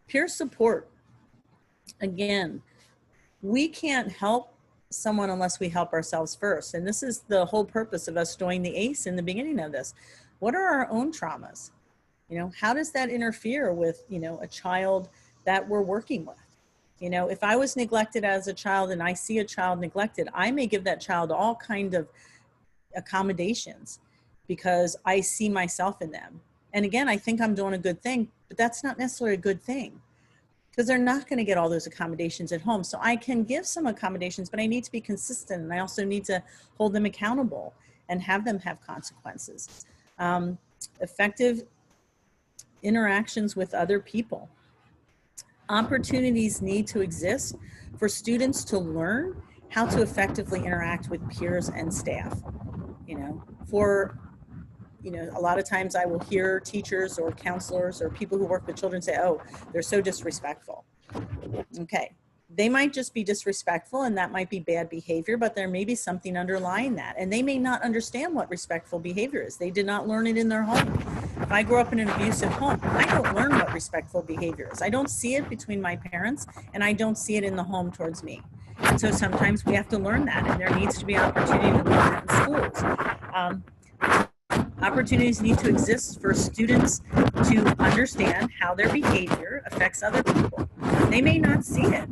Peer support. Again, we can't help someone unless we help ourselves first. And this is the whole purpose of us doing the ACE in the beginning of this. What are our own traumas? How does that interfere with, a child that we're working with? If I was neglected as a child and I see a child neglected, I may give that child all kind of accommodations because I see myself in them. And again, I think I'm doing a good thing, but that's not necessarily a good thing, because they're not going to get all those accommodations at home. So I can give some accommodations, but I need to be consistent. And I also need to hold them accountable and have them have consequences. Effective interactions with other people. Opportunities need to exist for students to learn how to effectively interact with peers and staff. A lot of times I will hear teachers or counselors or people who work with children say, oh, they're so disrespectful. Okay, they might just be disrespectful and that might be bad behavior, but there may be something underlying that. And they may not understand what respectful behavior is. They did not learn it in their home. If I grew up in an abusive home, I don't learn what respectful behavior is. I don't see it between my parents, and I don't see it in the home towards me. And so sometimes we have to learn that, and there needs to be opportunity to learn that in schools. Opportunities need to exist for students to understand how their behavior affects other people. They may not see it.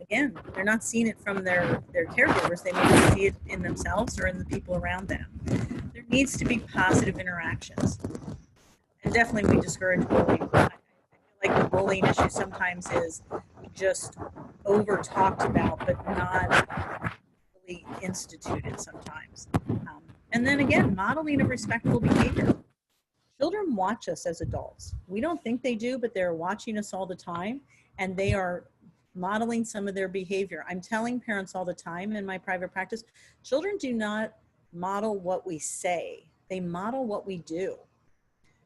Again, they're not seeing it from their caregivers. They may not see it in themselves or in the people around them. There needs to be positive interactions. And definitely we discourage bullying. I feel like the bullying issue sometimes is just over talked about, but not really instituted sometimes. And then again, modeling of respectful behavior. Children watch us as adults. We don't think they do, but they're watching us all the time, and they are modeling some of their behavior. I'm telling parents all the time in my private practice, children do not model what we say, they model what we do.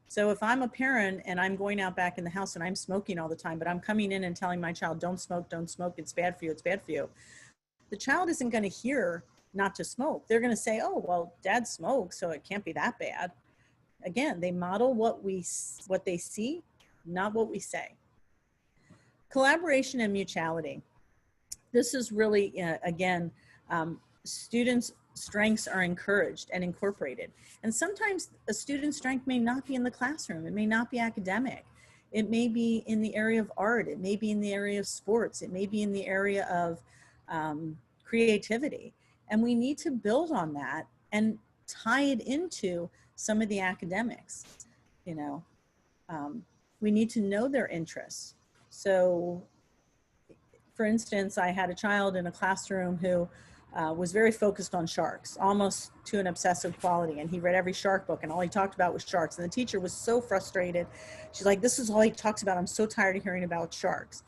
So if I'm a parent and I'm going out back in the house and I'm smoking all the time, but I'm coming in and telling my child, don't smoke, it's bad for you, it's bad for you. The child isn't going to hear not to smoke. They're going to say, oh, well, dad smokes, so it can't be that bad. Again, they model what they see, not what we say. Collaboration and mutuality. This is really, again, students' strengths are encouraged and incorporated. And sometimes a student's strength may not be in the classroom. It may not be academic. It may be in the area of art. It may be in the area of sports. It may be in the area of creativity. And we need to build on that and tie it into some of the academics. You know, we need to know their interests. So, for instance, I had a child in a classroom who was very focused on sharks, almost to an obsessive quality. And he read every shark book and all he talked about was sharks. And the teacher was so frustrated. She's like, this is all he talks about. I'm so tired of hearing about sharks.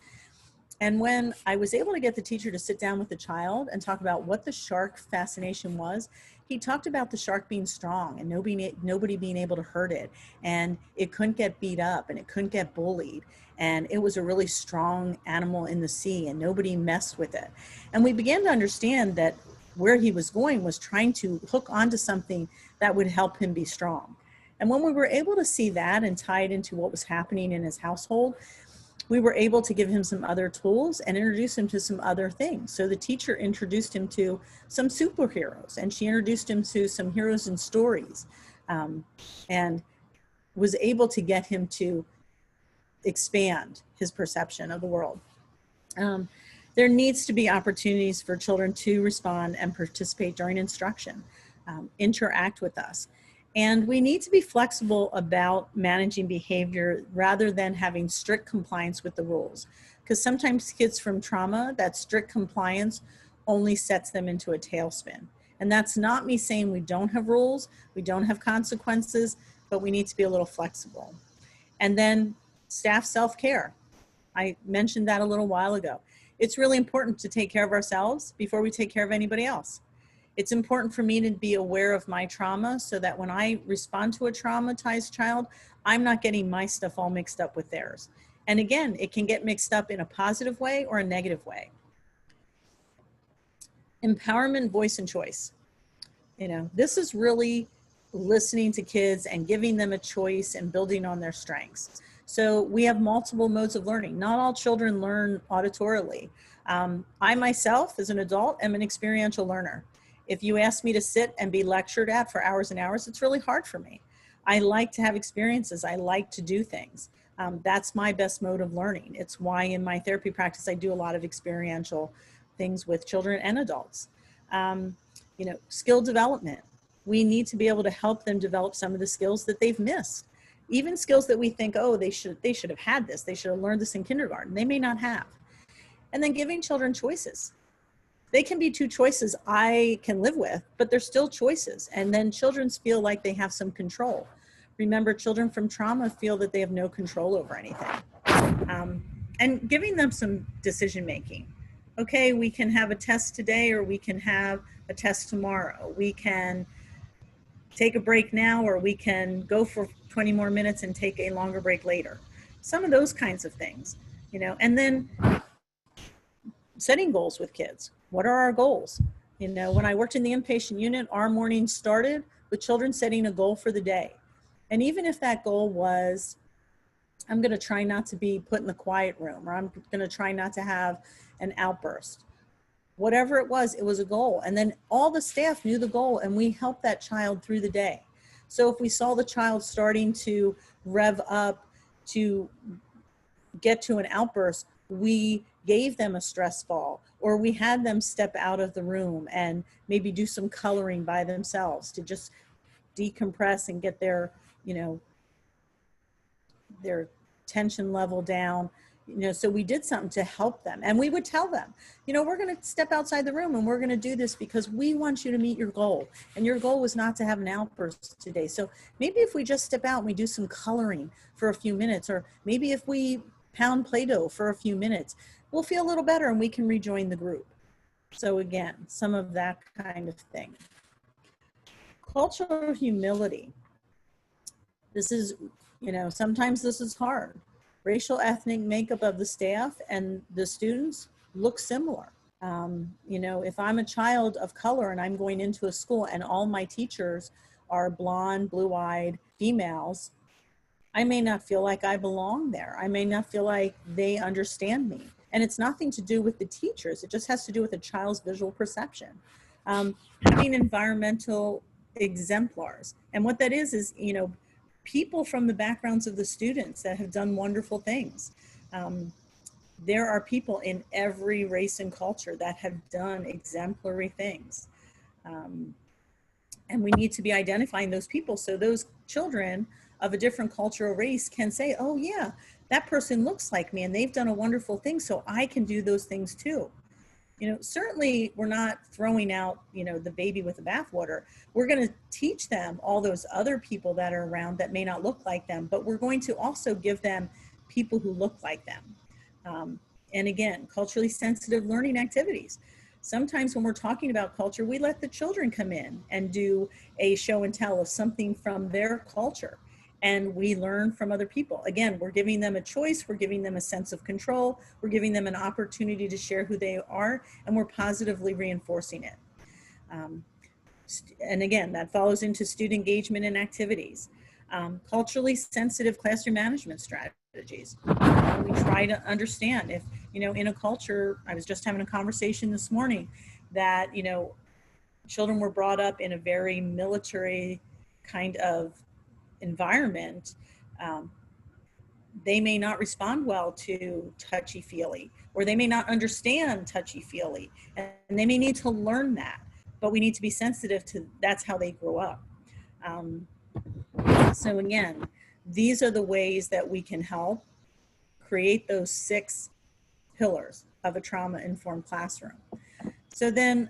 And when I was able to get the teacher to sit down with the child and talk about what the shark fascination was, he talked about the shark being strong and nobody being able to hurt it. And it couldn't get beat up and it couldn't get bullied. And it was a really strong animal in the sea and nobody messed with it. And we began to understand that where he was going was trying to hook onto something that would help him be strong. And when we were able to see that and tie it into what was happening in his household, we were able to give him some other tools and introduce him to some other things. So the teacher introduced him to some superheroes and she introduced him to some heroes and stories, and was able to get him to expand his perception of the world. There needs to be opportunities for children to respond and participate during instruction, interact with us. And we need to be flexible about managing behavior rather than having strict compliance with the rules. Because sometimes kids from trauma, that strict compliance only sets them into a tailspin. And that's not me saying we don't have rules, we don't have consequences, but we need to be a little flexible. And then staff self-care. I mentioned that a little while ago. It's really important to take care of ourselves before we take care of anybody else. It's important for me to be aware of my trauma so that when I respond to a traumatized child, I'm not getting my stuff all mixed up with theirs. And again, it can get mixed up in a positive way or a negative way. Empowerment, voice, and choice. You know, this is really listening to kids and giving them a choice and building on their strengths. So we have multiple modes of learning. Not all children learn auditorily. I myself, as an adult, am an experiential learner. If you ask me to sit and be lectured at for hours and hours, it's really hard for me. I like to have experiences. I like to do things. That's my best mode of learning. It's why in my therapy practice, I do a lot of experiential things with children and adults. You know, skill development. We need to be able to help them develop some of the skills that they've missed. Even skills that we think, oh, they should have had this. They should have learned this in kindergarten. They may not have. And then giving children choices. They can be two choices I can live with, but they're still choices. And then children feel like they have some control. Remember, children from trauma feel that they have no control over anything. And giving them some decision making. Okay, we can have a test today or we can have a test tomorrow. We can take a break now or we can go for 20 more minutes and take a longer break later. Some of those kinds of things, you know, and then setting goals with kids. What are our goals? You know, when I worked in the inpatient unit, our mornings started with children setting a goal for the day. And even if that goal was, I'm going to try not to be put in the quiet room, or I'm going to try not to have an outburst. Whatever it was a goal. And then all the staff knew the goal and we helped that child through the day. So if we saw the child starting to rev up to get to an outburst, we gave them a stress ball, or we had them step out of the room and maybe do some coloring by themselves to just decompress and get their, you know, their tension level down. You know, so we did something to help them, and we would tell them, you know, we're going to step outside the room and we're going to do this because we want you to meet your goal, and your goal was not to have an outburst today. So maybe if we just step out and we do some coloring for a few minutes, or maybe if we pound Play-Doh for a few minutes, we'll feel a little better and we can rejoin the group. So again, some of that kind of thing. Cultural humility. This is, you know, sometimes this is hard. Racial ethnic makeup of the staff and the students look similar. You know, if I'm a child of color and I'm going into a school and all my teachers are blonde, blue-eyed females, I may not feel like I belong there. I may not feel like they understand me. And it's nothing to do with the teachers. It just has to do with a child's visual perception. Having environmental exemplars. And what that is, you know, people from the backgrounds of the students that have done wonderful things. There are people in every race and culture that have done exemplary things. And we need to be identifying those people so those children of a different cultural race can say, oh yeah, that person looks like me and they've done a wonderful thing, so I can do those things too. You know, certainly we're not throwing out, you know, the baby with the bathwater. We're going to teach them all those other people that are around that may not look like them, but we're going to also give them people who look like them. And again, culturally sensitive learning activities. Sometimes when we're talking about culture, we let the children come in and do a show and tell of something from their culture. And we learn from other people. Again, we're giving them a choice, we're giving them a sense of control, we're giving them an opportunity to share who they are, and we're positively reinforcing it. And again, that follows into student engagement and activities. Culturally sensitive classroom management strategies. We try to understand if, you know, in a culture, I was just having a conversation this morning that, you know, children were brought up in a very military kind of environment, they may not respond well to touchy-feely, or they may not understand touchy-feely, and they may need to learn that, but we need to be sensitive to that's how they grow up. So again, these are the ways that we can help create those 6 pillars of a trauma-informed classroom. So then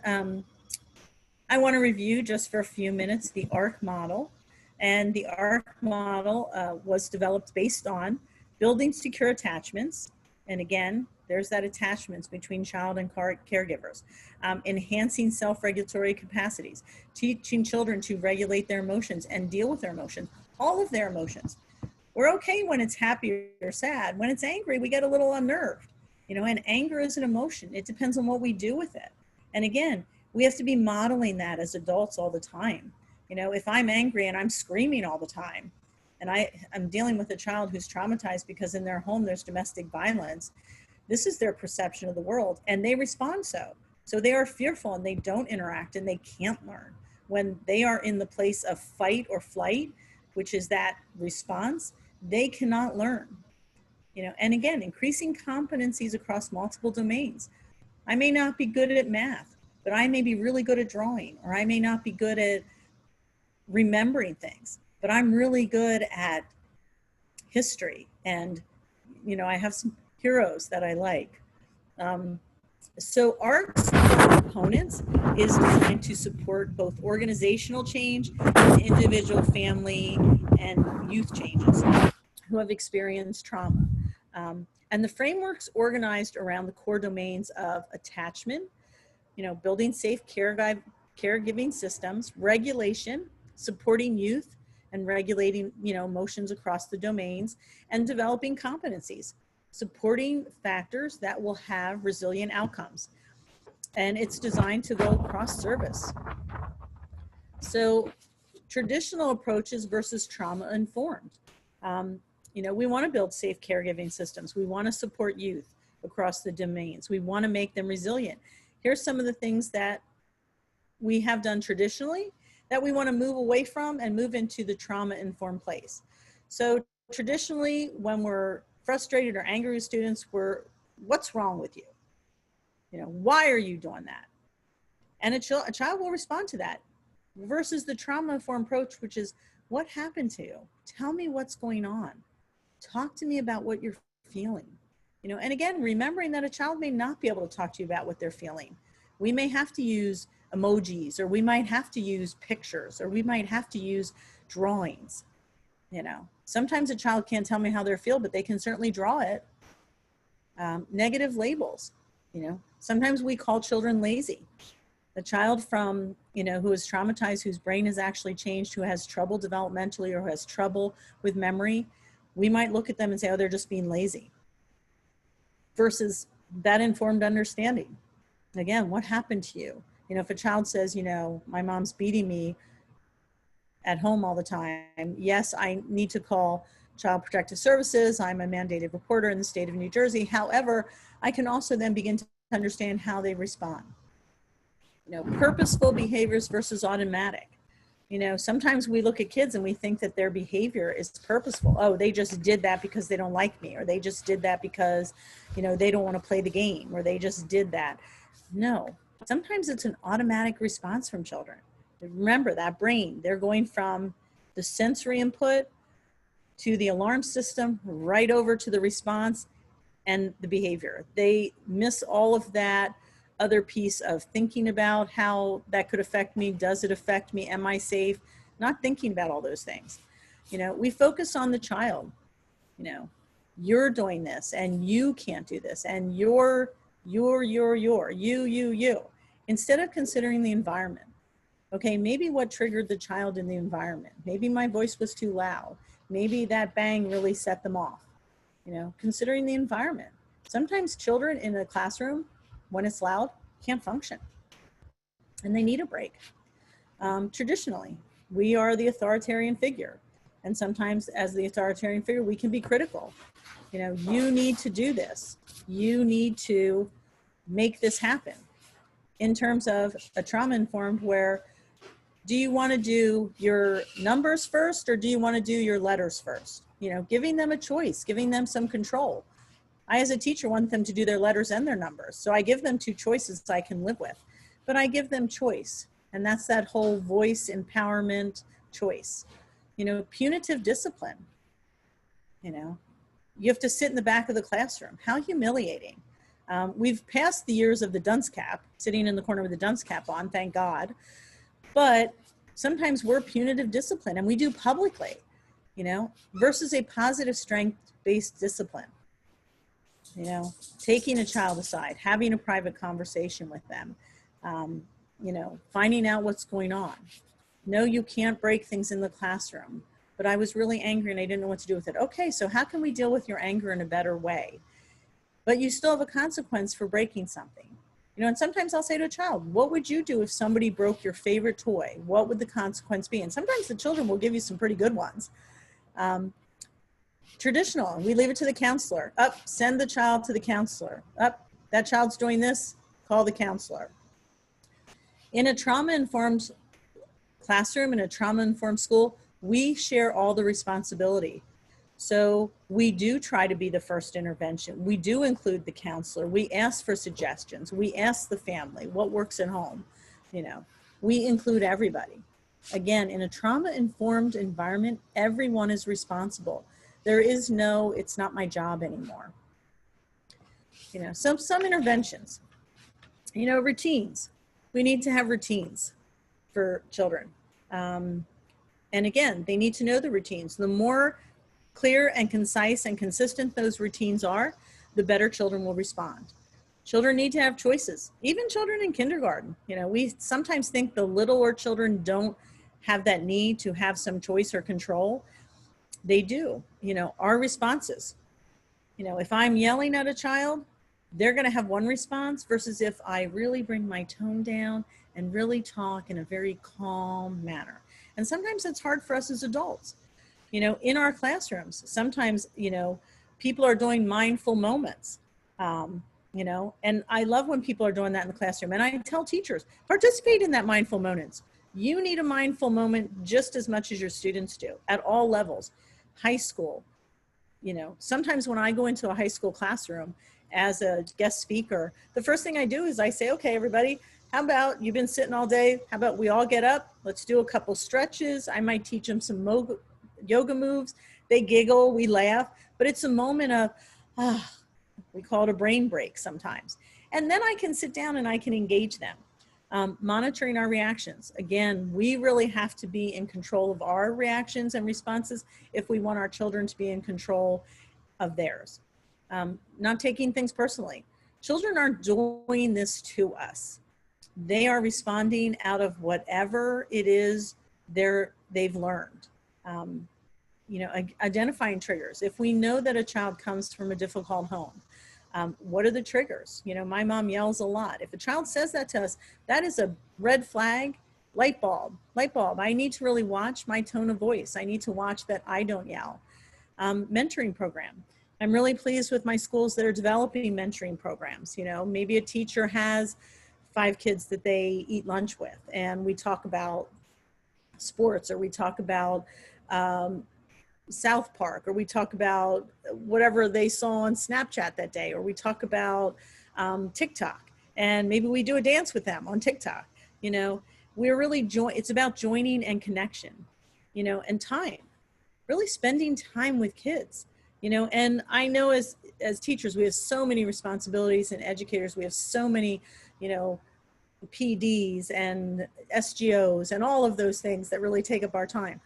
I want to review just for a few minutes the ARC model. And the ARC model was developed based on building secure attachments. And again, there's that attachments between child and caregivers. Enhancing self-regulatory capacities, teaching children to regulate their emotions and deal with their emotions, all of their emotions. We're okay when it's happy or sad. When it's angry, we get a little unnerved. You know, and anger is an emotion. It depends on what we do with it. And again, we have to be modeling that as adults all the time. You know, if I'm angry and I'm screaming all the time, and I'm dealing with a child who's traumatized because in their home there's domestic violence, this is their perception of the world, and they respond so. So they are fearful and they don't interact and they can't learn. When they are in the place of fight or flight, which is that response, they cannot learn. You know, and again, increasing competencies across multiple domains. I may not be good at math, but I may be really good at drawing, or I may not be good at remembering things, but I'm really good at history. And, you know, I have some heroes that I like. So ARC's components is designed to support both organizational change and individual, family, and youth changes who have experienced trauma. And the framework's organized around the core domains of attachment, you know, building safe caregiving systems, regulation, supporting youth and regulating, you know, emotions across the domains, and developing competencies, supporting factors that will have resilient outcomes. And it's designed to go cross service. So traditional approaches versus trauma informed. You know, we want to build safe caregiving systems. We want to support youth across the domains. We want to make them resilient. Here's some of the things that we have done traditionally that we want to move away from and move into the trauma-informed place. So traditionally, when we're frustrated or angry with students, what's wrong with you? You know, why are you doing that? And a child will respond to that, versus the trauma-informed approach, which is, what happened to you? Tell me what's going on. Talk to me about what you're feeling. You know, and again, remembering that a child may not be able to talk to you about what they're feeling. We may have to use emojis, or we might have to use pictures, or we might have to use drawings. You know, sometimes a child can't tell me how they feel, but they can certainly draw it. Negative labels, you know, sometimes we call children lazy. A child from, you know, who is traumatized, whose brain has actually changed, who has trouble developmentally or who has trouble with memory, we might look at them and say, oh, they're just being lazy. Versus that informed understanding. Again, what happened to you? You know, if a child says, you know, my mom's beating me at home all the time, yes, I need to call Child Protective Services. I'm a mandated reporter in the state of New Jersey. However, I can also then begin to understand how they respond. You know, purposeful behaviors versus automatic. You know, sometimes we look at kids and we think that their behavior is purposeful. Oh, they just did that because they don't like me, or they just did that because, you know, they don't want to play the game, or they just did that. No, sometimes it's an automatic response from children. Remember, that brain, they're going from the sensory input to the alarm system, right over to the response and the behavior. They miss all of that other piece of thinking about how that could affect me. Does it affect me? Am I safe? Not thinking about all those things. You know, we focus on the child. You know, you're doing this and you can't do this, and you, instead of considering the environment. Okay, maybe what triggered the child in the environment. Maybe my voice was too loud. Maybe that bang really set them off. You know, considering the environment. Sometimes children in a classroom, when it's loud, can't function, and they need a break. Traditionally, we are the authoritarian figure, and sometimes as the authoritarian figure, we can be critical. You know, you need to do this. You need to make this happen. In terms of a trauma-informed, where do you want to do your numbers first, or do you want to do your letters first? You know, giving them a choice, giving them some control. I, as a teacher, want them to do their letters and their numbers. So I give them two choices I can live with, but I give them choice. And that's that whole voice empowerment choice. You know, punitive discipline. You know, you have to sit in the back of the classroom. How humiliating. We've passed the years of the dunce cap, sitting in the corner with the dunce cap on, thank God. But sometimes we're punitive discipline, and we do publicly, you know, versus a positive strength-based discipline. You know, taking a child aside, having a private conversation with them, you know, finding out what's going on. No, you can't break things in the classroom, but I was really angry and I didn't know what to do with it. Okay, so how can we deal with your anger in a better way? But you still have a consequence for breaking something. You know, and sometimes I'll say to a child, what would you do if somebody broke your favorite toy? What would the consequence be? And sometimes the children will give you some pretty good ones. Traditional, we leave it to the counselor. Send the child to the counselor. That child's doing this, call the counselor. In a trauma-informed classroom, in a trauma-informed school, we share all the responsibility. So we do try to be the first intervention. We do include the counselor. We ask for suggestions. We ask the family what works at home. You know, we include everybody. Again, in a trauma-informed environment, everyone is responsible. There is no, it's not my job anymore. You know, so some interventions, you know, routines. We need to have routines for children. And again, they need to know the routines. The more clear and concise and consistent those routines are, the better children will respond. Children need to have choices, even children in kindergarten. You know, we sometimes think the littler children don't have that need to have some choice or control. They do. You know, our responses. You know, if I'm yelling at a child, they're going to have one response versus if I really bring my tone down and really talk in a very calm manner. And sometimes it's hard for us as adults. You know, in our classrooms, sometimes, you know, people are doing mindful moments, you know, and I love when people are doing that in the classroom. And I tell teachers, participate in that mindful moments. You need a mindful moment just as much as your students do at all levels. High school, you know, sometimes when I go into a high school classroom as a guest speaker, the first thing I do is I say, okay, everybody, how about you've been sitting all day? How about we all get up? Let's do a couple stretches. I might teach them some yoga moves. They giggle, we laugh, but it's a moment of, we call it a brain break sometimes. And then I can sit down and I can engage them. Monitoring our reactions. Again, we really have to be in control of our reactions and responses if we want our children to be in control of theirs. Not taking things personally. Children aren't doing this to us. They are responding out of whatever it is they've learned. You know, identifying triggers. If we know that a child comes from a difficult home, what are the triggers? You know, my mom yells a lot. If a child says that to us, that is a red flag. Light bulb. I need to really watch my tone of voice. I need to watch that I don't yell. Mentoring program. I'm really pleased with my schools that are developing mentoring programs. You know, maybe a teacher has 5 kids that they eat lunch with, and we talk about sports, or we talk about South Park, or we talk about whatever they saw on Snapchat that day, or we talk about TikTok, and maybe we do a dance with them on TikTok. You know, we're really it's about joining and connection, you know, and time, really spending time with kids, you know. And I know as teachers, we have so many responsibilities, and educators, we have so many, you know, PDs and SGOs and all of those things that really take up our time.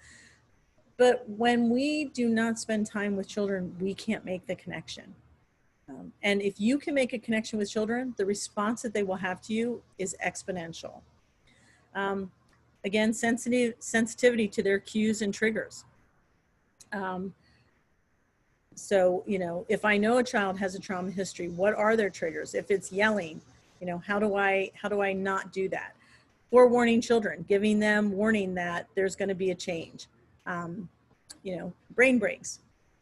But when we do not spend time with children, we can't make the connection. And if you can make a connection with children, the response that they will have to you is exponential. Again, sensitivity to their cues and triggers. So, you know, if I know a child has a trauma history, what are their triggers? If it's yelling, you know, how do I not do that? Forewarning children, giving them warning that there's going to be a change. You know, brain breaks,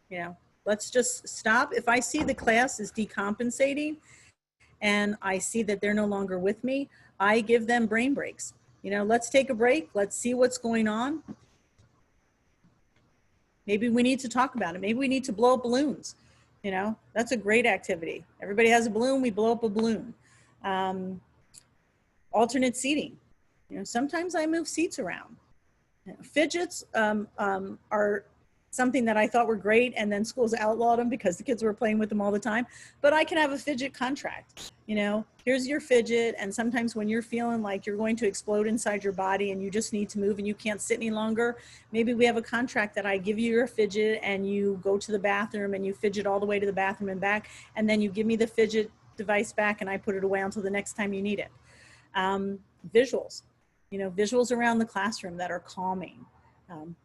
you know, let's just stop. If I see the class is decompensating and I see that they're no longer with me, I give them brain breaks. You know, let's take a break. Let's see what's going on. Maybe we need to talk about it. Maybe we need to blow up balloons. You know, that's a great activity. Everybody has a balloon, we blow up a balloon. Alternate seating. You know, sometimes I move seats around. Fidgets are something that I thought were great, and then schools outlawed them because the kids were playing with them all the time. But I can have a fidget contract. You know, here's your fidget, and sometimes when you're feeling like you're going to explode inside your body and you just need to move and you can't sit any longer, maybe we have a contract that I give you your fidget and you go to the bathroom and you fidget all the way to the bathroom and back, and then you give me the fidget device back and I put it away until the next time you need it. Visuals. You know, visuals around the classroom that are calming.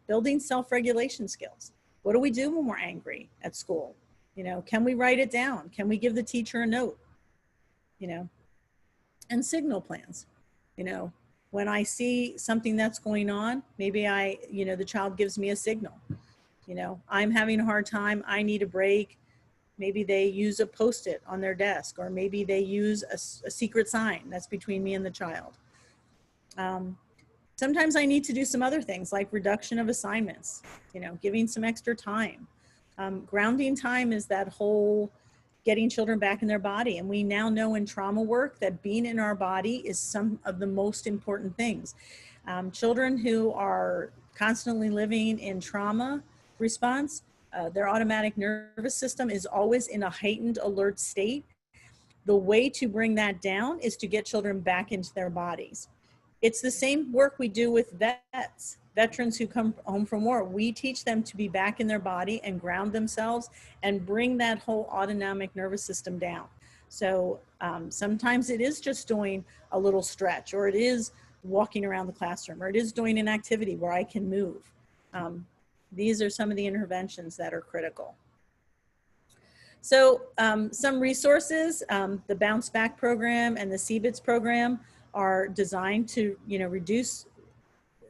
Building self-regulation skills. What do we do when we're angry at school? You know, can we write it down? Can we give the teacher a note? You know, and signal plans. You know, when I see something that's going on, maybe you know, the child gives me a signal. You know, I'm having a hard time, I need a break. Maybe they use a Post-it on their desk, or maybe they use a secret sign that's between me and the child. Sometimes I need to do some other things like reduction of assignments, you know, giving some extra time. Grounding time is that whole getting children back in their body. And we now know in trauma work that being in our body is some of the most important things. Children who are constantly living in trauma response, their automatic nervous system is always in a heightened alert state. The way to bring that down is to get children back into their bodies. It's the same work we do with veterans who come home from war. We teach them to be back in their body and ground themselves and bring that whole autonomic nervous system down. So sometimes it is just doing a little stretch, or it is walking around the classroom, or it is doing an activity where I can move. These are some of the interventions that are critical. So some resources, the Bounce Back program and the CBITS program are designed to, you know, reduce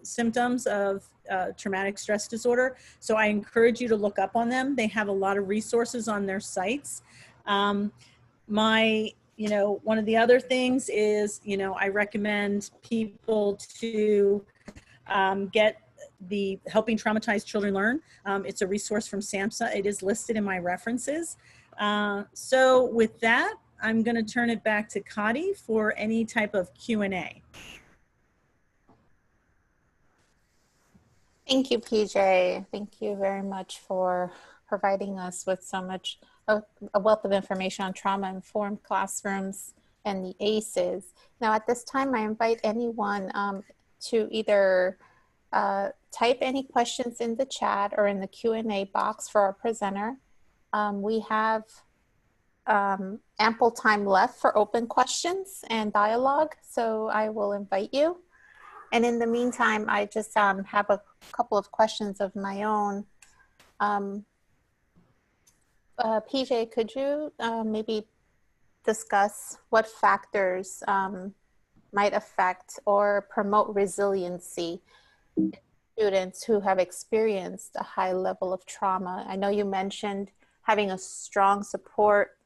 symptoms of traumatic stress disorder. So I encourage you to look up on them. They have a lot of resources on their sites. My you know, one of the other things is, you know, I recommend people to get the Helping Traumatized Children Learn. It's a resource from SAMHSA. It is listed in my references. So with that, I'm going to turn it back to Kadi for any type of Q&A. Thank you, PJ. Thank you very much for providing us with so much, a wealth of information on trauma-informed classrooms and the ACEs. Now, at this time, I invite anyone to either type any questions in the chat or in the Q&A box for our presenter. We have ample time left for open questions and dialogue, so I will invite you. And in the meantime, I just have a couple of questions of my own. PJ, could you maybe discuss what factors might affect or promote resiliency in students who have experienced a high level of trauma? I know you mentioned having a strong support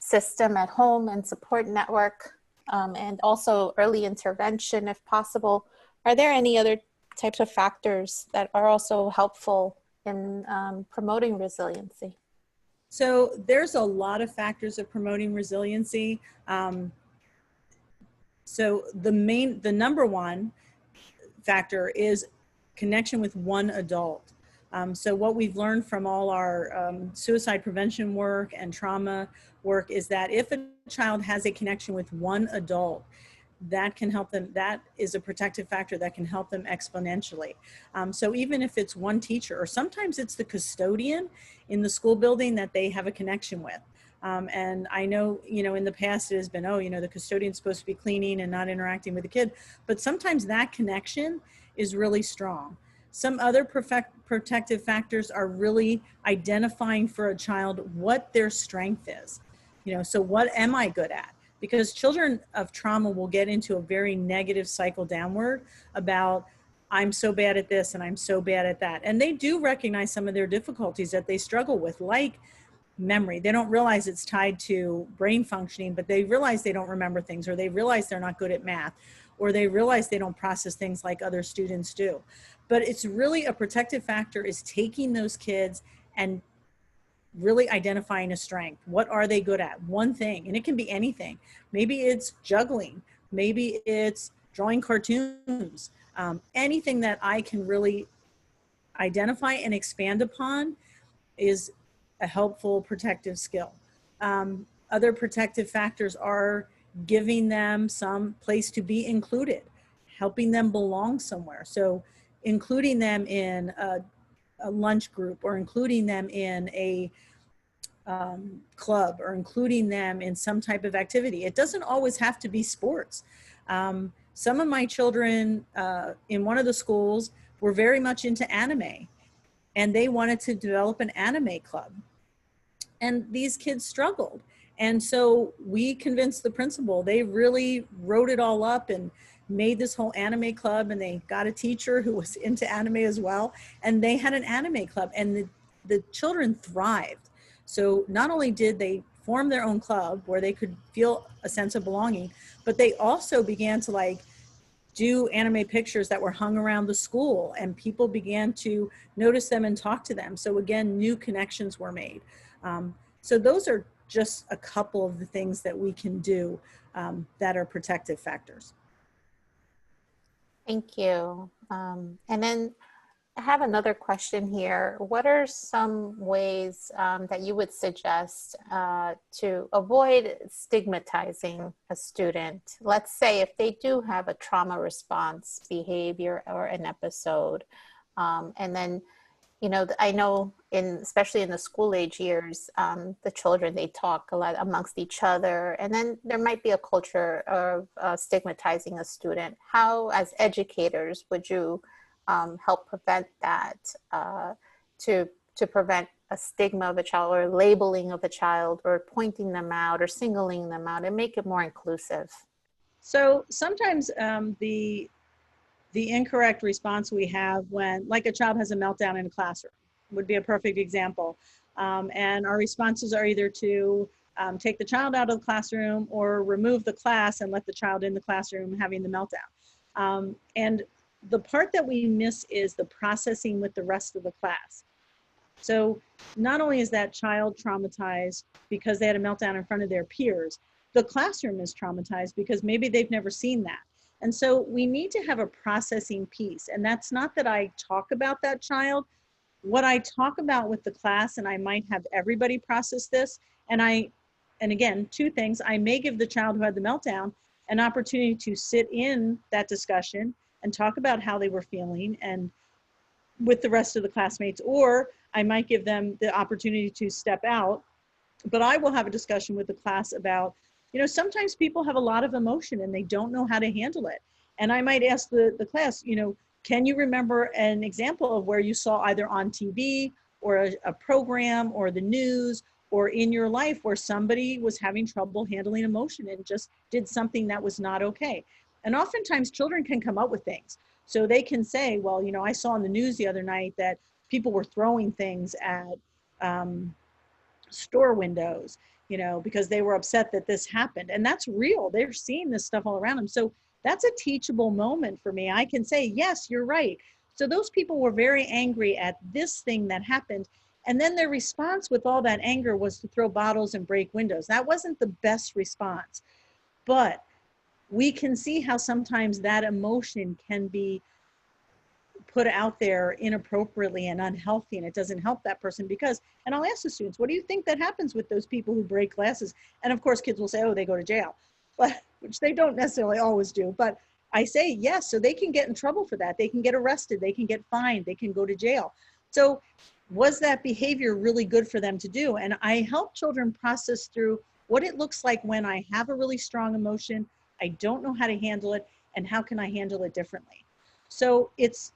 system at home and support network, and also early intervention if possible. Are there any other types of factors that are also helpful in promoting resiliency? So there's a lot of factors of promoting resiliency. So the number one factor is connection with one adult. So what we've learned from all our suicide prevention work and trauma work is that if a child has a connection with one adult, that can help them. That is a protective factor that can help them exponentially. So even if it's one teacher, or sometimes it's the custodian in the school building that they have a connection with. And I know, you know, in the past it has been, oh, you know, the custodian's supposed to be cleaning and not interacting with the kid. But sometimes that connection is really strong. Some other protective factors are really identifying for a child what their strength is. You know, so what am I good at? Because children of trauma will get into a very negative cycle downward about, I'm so bad at this and I'm so bad at that. And they do recognize some of their difficulties that they struggle with, like memory. They don't realize it's tied to brain functioning, but they realize they don't remember things, or they realize they're not good at math, or they realize they don't process things like other students do. But it's really a protective factor is taking those kids and really identifying a strength. What are they good at? One thing, and it can be anything. Maybe it's juggling. Maybe it's drawing cartoons. Anything that I can really identify and expand upon is a helpful protective skill. Other protective factors are giving them some place to be included, helping them belong somewhere. So including them in a lunch group, or including them in a club, or including them in some type of activity. It doesn't always have to be sports. Some of my children in one of the schools were very much into anime, and they wanted to develop an anime club. And these kids struggled. And so we convinced the principal. They really wrote it all up and made this whole anime club, and they got a teacher who was into anime as well. And they had an anime club, and the children thrived. So not only did they form their own club where they could feel a sense of belonging, but they also began to like do anime pictures that were hung around the school, and people began to notice them and talk to them. So again, new connections were made. So those are just a couple of the things that we can do that are protective factors. Thank you. And then I have another question here. What are some ways that you would suggest to avoid stigmatizing a student? Let's say if they do have a trauma response behavior or an episode, and then, you know, I know especially in the school age years, the children, they talk a lot amongst each other, and then there might be a culture of stigmatizing a student. How, as educators, would you help prevent that, to prevent a stigma of a child, or labeling of a child, or pointing them out, or singling them out, and make it more inclusive? So sometimes the incorrect response we have when, like, a child has a meltdown in a classroom would be a perfect example. And our responses are either to take the child out of the classroom or remove the class and let the child in the classroom having the meltdown. And the part that we miss is the processing with the rest of the class. So not only is that child traumatized because they had a meltdown in front of their peers, the classroom is traumatized because maybe they've never seen that. And so we need to have a processing piece. And that's not that I talk about that child. What I talk about with the class, and I might have everybody process this, and again, two things, I may give the child who had the meltdown an opportunity to sit in that discussion and talk about how they were feeling and with the rest of the classmates, or I might give them the opportunity to step out, but I will have a discussion with the class about, sometimes people have a lot of emotion and they don't know how to handle it. And I might ask the class, can you remember an example of where you saw either on TV or a program or the news or in your life where somebody was having trouble handling emotion and just did something that was not okay? And oftentimes children can come up with things. So they can say, well, I saw on the news the other night that people were throwing things at store windows, because they were upset that this happened. And that's real. They're seeing this stuff all around them. So that's a teachable moment for me. I can say, yes, you're right. So those people were very angry at this thing that happened. And then their response with all that anger was to throw bottles and break windows. That wasn't the best response. But we can see how sometimes that emotion can be put out there inappropriately and unhealthy, and it doesn't help that person because, and I'll ask the students, what do you think that happens with those people who break glasses? And of course, kids will say, oh, they go to jail, but which they don't necessarily always do. But I say, yes, so they can get in trouble for that. They can get arrested, they can get fined, they can go to jail. So was that behavior really good for them to do? And I help children process through what it looks like when I have a really strong emotion, I don't know how to handle it, and how can I handle it differently? So it's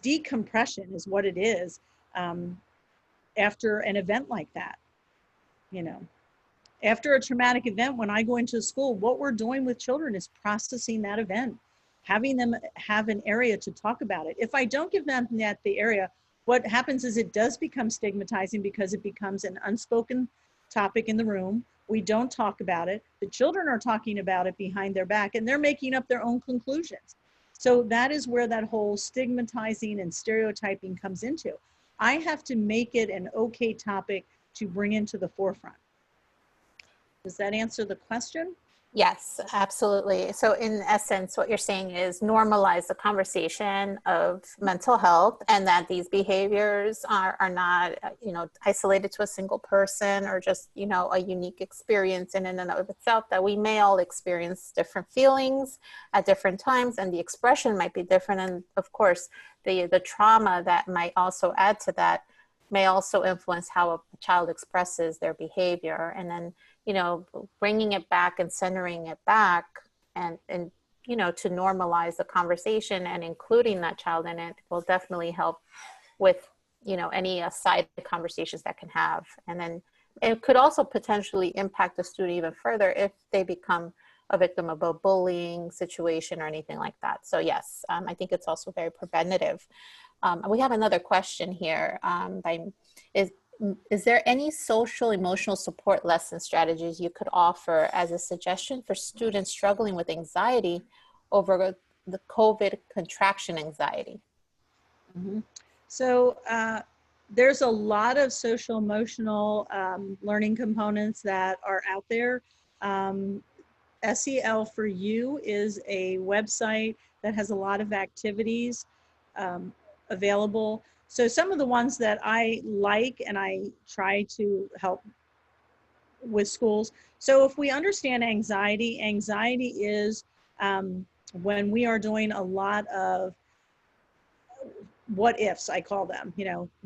decompression is what it is after an event like that. After a traumatic event, when I go into school, what we're doing with children is processing that event, having them have an area to talk about it. If I don't give them the area, what happens is it does become stigmatizing because it becomes an unspoken topic in the room. We don't talk about it. The children are talking about it behind their back and they're making up their own conclusions. So that is where that whole stigmatizing and stereotyping comes into. I have to make it an okay topic to bring into the forefront. Does that answer the question? Yes, absolutely. So in essence, what you're saying is normalize the conversation of mental health and that these behaviors are not, isolated to a single person or just, a unique experience in and of itself, that we may all experience different feelings at different times and the expression might be different. And of course, the trauma that might also add to that may also influence how a child expresses their behavior. And then, bringing it back and centering it back and to normalize the conversation and including that child in it will definitely help with, any side conversations that can have. And then it could also potentially impact the student even further if they become a victim of a bullying situation or anything like that. So yes, I think it's also very preventative. We have another question here. Is there any social emotional support lesson strategies you could offer as a suggestion for students struggling with anxiety over the COVID contraction anxiety? Mm-hmm. So there's a lot of social emotional learning components that are out there. SEL for You is a website that has a lot of activities available. So some of the ones that I like and I try to help with schools. So if we understand anxiety is when we are doing a lot of what ifs, I call them,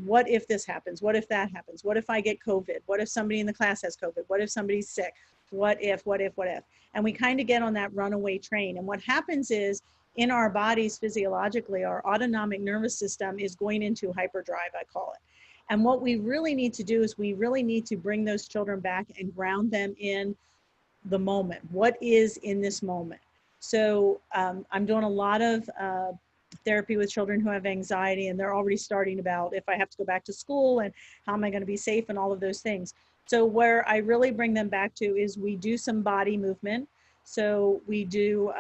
what if this happens? What if that happens? What if I get COVID? What if somebody in the class has COVID? What if somebody's sick? What if? And we kind of get on that runaway train. And what happens is in our bodies physiologically, our autonomic nervous system is going into hyperdrive, I call it. And what we really need to do is we really need to bring those children back and ground them in the moment. What is in this moment? So I'm doing a lot of therapy with children who have anxiety, and they're already starting about if I have to go back to school and how am I going to be safe and all of those things. So where I really bring them back to is we do some body movement. So we do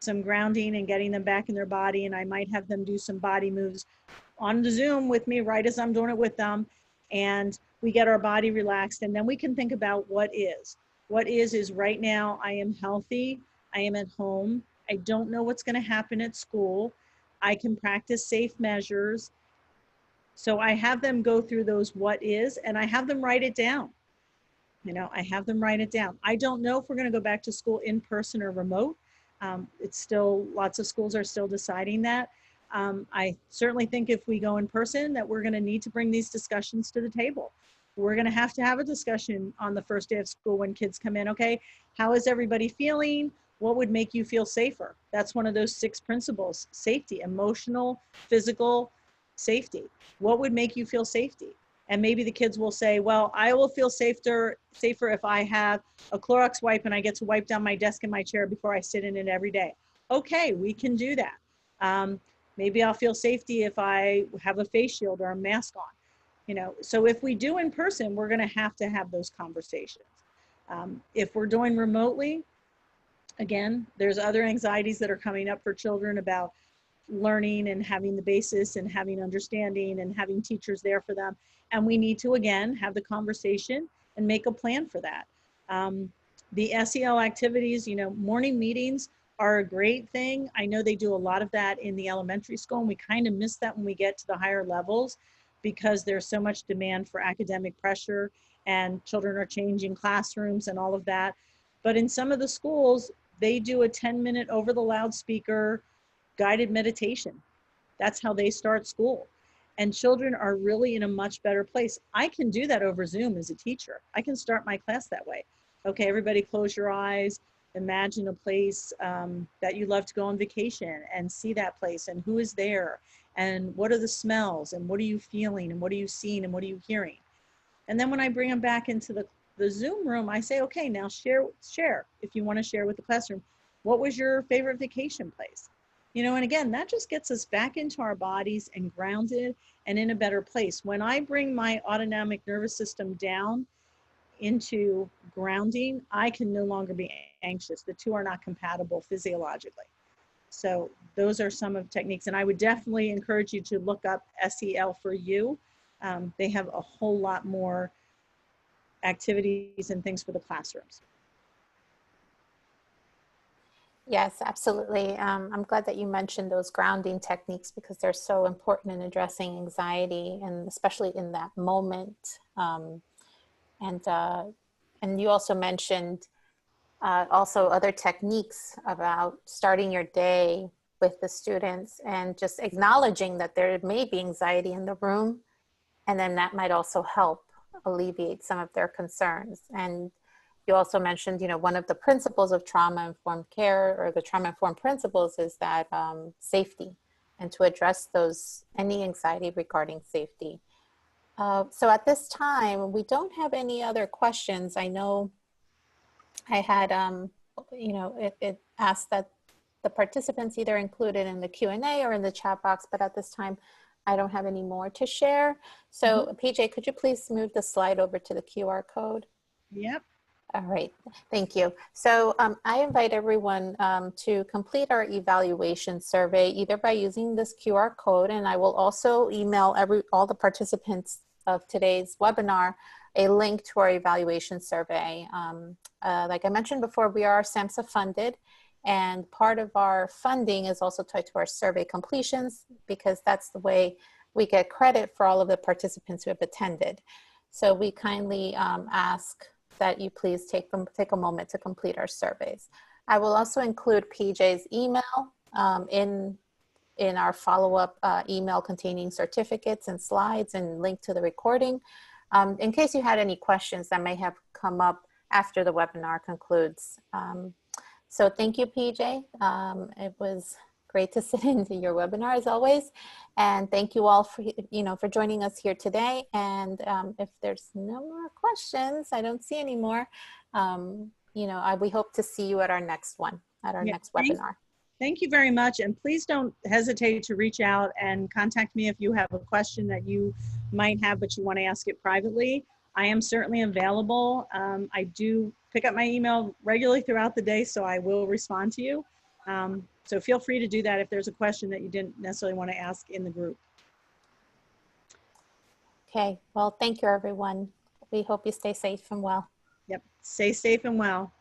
some grounding and getting them back in their body, and I might have them do some body moves on the Zoom with me right as I'm doing it with them, and we get our body relaxed, and then we can think about what is. What is right now I am healthy, I am at home, I don't know what's going to happen at school, I can practice safe measures. So I have them go through those what is, and I have them write it down. You know, I have them write it down. I don't know if we're going to go back to school in person or remote. It's still, lots of schools are still deciding that. I certainly think if we go in person that we're going to need to bring these discussions to the table. We're going to have a discussion on the first day of school when kids come in. Okay, how is everybody feeling? What would make you feel safer? That's one of those 6 principles: safety, emotional, physical, safety. What would make you feel safety? And maybe the kids will say, well, I will feel safer if I have a Clorox wipe and I get to wipe down my desk and my chair before I sit in it every day. Okay, we can do that. Maybe I'll feel safety if I have a face shield or a mask on. You know, so if we do in person, we're going to have those conversations. If we're doing remotely, again, there's other anxieties that are coming up for children about learning and having the basis and having understanding and having teachers there for them. And we need to, again, have the conversation and make a plan for that. The SEL activities, you know, morning meetings are a great thing. I know they do a lot of that in the elementary school, and we kind of miss that when we get to the higher levels because there's so much demand for academic pressure and children are changing classrooms and all of that. But in some of the schools, they do a 10-minute over the loudspeaker guided meditation. That's how they start school. And children are really in a much better place. I can do that over Zoom as a teacher. I can start my class that way. Okay, everybody close your eyes. Imagine a place that you love to go on vacation and see that place and who is there and what are the smells and what are you feeling and what are you seeing and what are you hearing. And then when I bring them back into the Zoom room, I say, okay, now share if you want to share with the classroom. What was your favorite vacation place? You know, and again, that just gets us back into our bodies and grounded and in a better place. When I bring my autonomic nervous system down into grounding, I can no longer be anxious. The two are not compatible physiologically. So those are some of the techniques. And I would definitely encourage you to look up SEL4U. They have a whole lot more activities and things for the classrooms. Yes, absolutely. I'm glad that you mentioned those grounding techniques because they're so important in addressing anxiety and especially in that moment. And you also mentioned also other techniques about starting your day with the students and just acknowledging that there may be anxiety in the room, and then that might also help alleviate some of their concerns. And you also mentioned, you know, one of the principles of trauma-informed care or the trauma-informed principles is that safety, and to address any anxiety regarding safety. So at this time, we don't have any other questions. I know I had, you know, it asked that the participants either included in the Q&A or in the chat box, but at this time, I don't have any more to share. So PJ, could you please move the slide over to the QR code? Yep. All right, thank you. So I invite everyone to complete our evaluation survey either by using this QR code, and I will also email all the participants of today's webinar a link to our evaluation survey. Like I mentioned before, we are SAMHSA funded, and part of our funding is also tied to our survey completions because that's the way we get credit for all of the participants who have attended. So we kindly ask that you please take a moment to complete our surveys. I will also include PJ's email in our follow-up email containing certificates and slides and link to the recording in case you had any questions that may have come up after the webinar concludes. So thank you, PJ. It was great to sit into your webinar as always. And thank you all for joining us here today. And if there's no more questions, I don't see any more, we hope to see you at our next one, next webinar. Thank you very much. And please don't hesitate to reach out and contact me if you have a question that you might have, but you want to ask it privately. I am certainly available. I do pick up my email regularly throughout the day, so I will respond to you. So feel free to do that if there's a question that you didn't necessarily want to ask in the group. Okay, well, thank you, everyone. We hope you stay safe and well. Yep. Stay safe and well.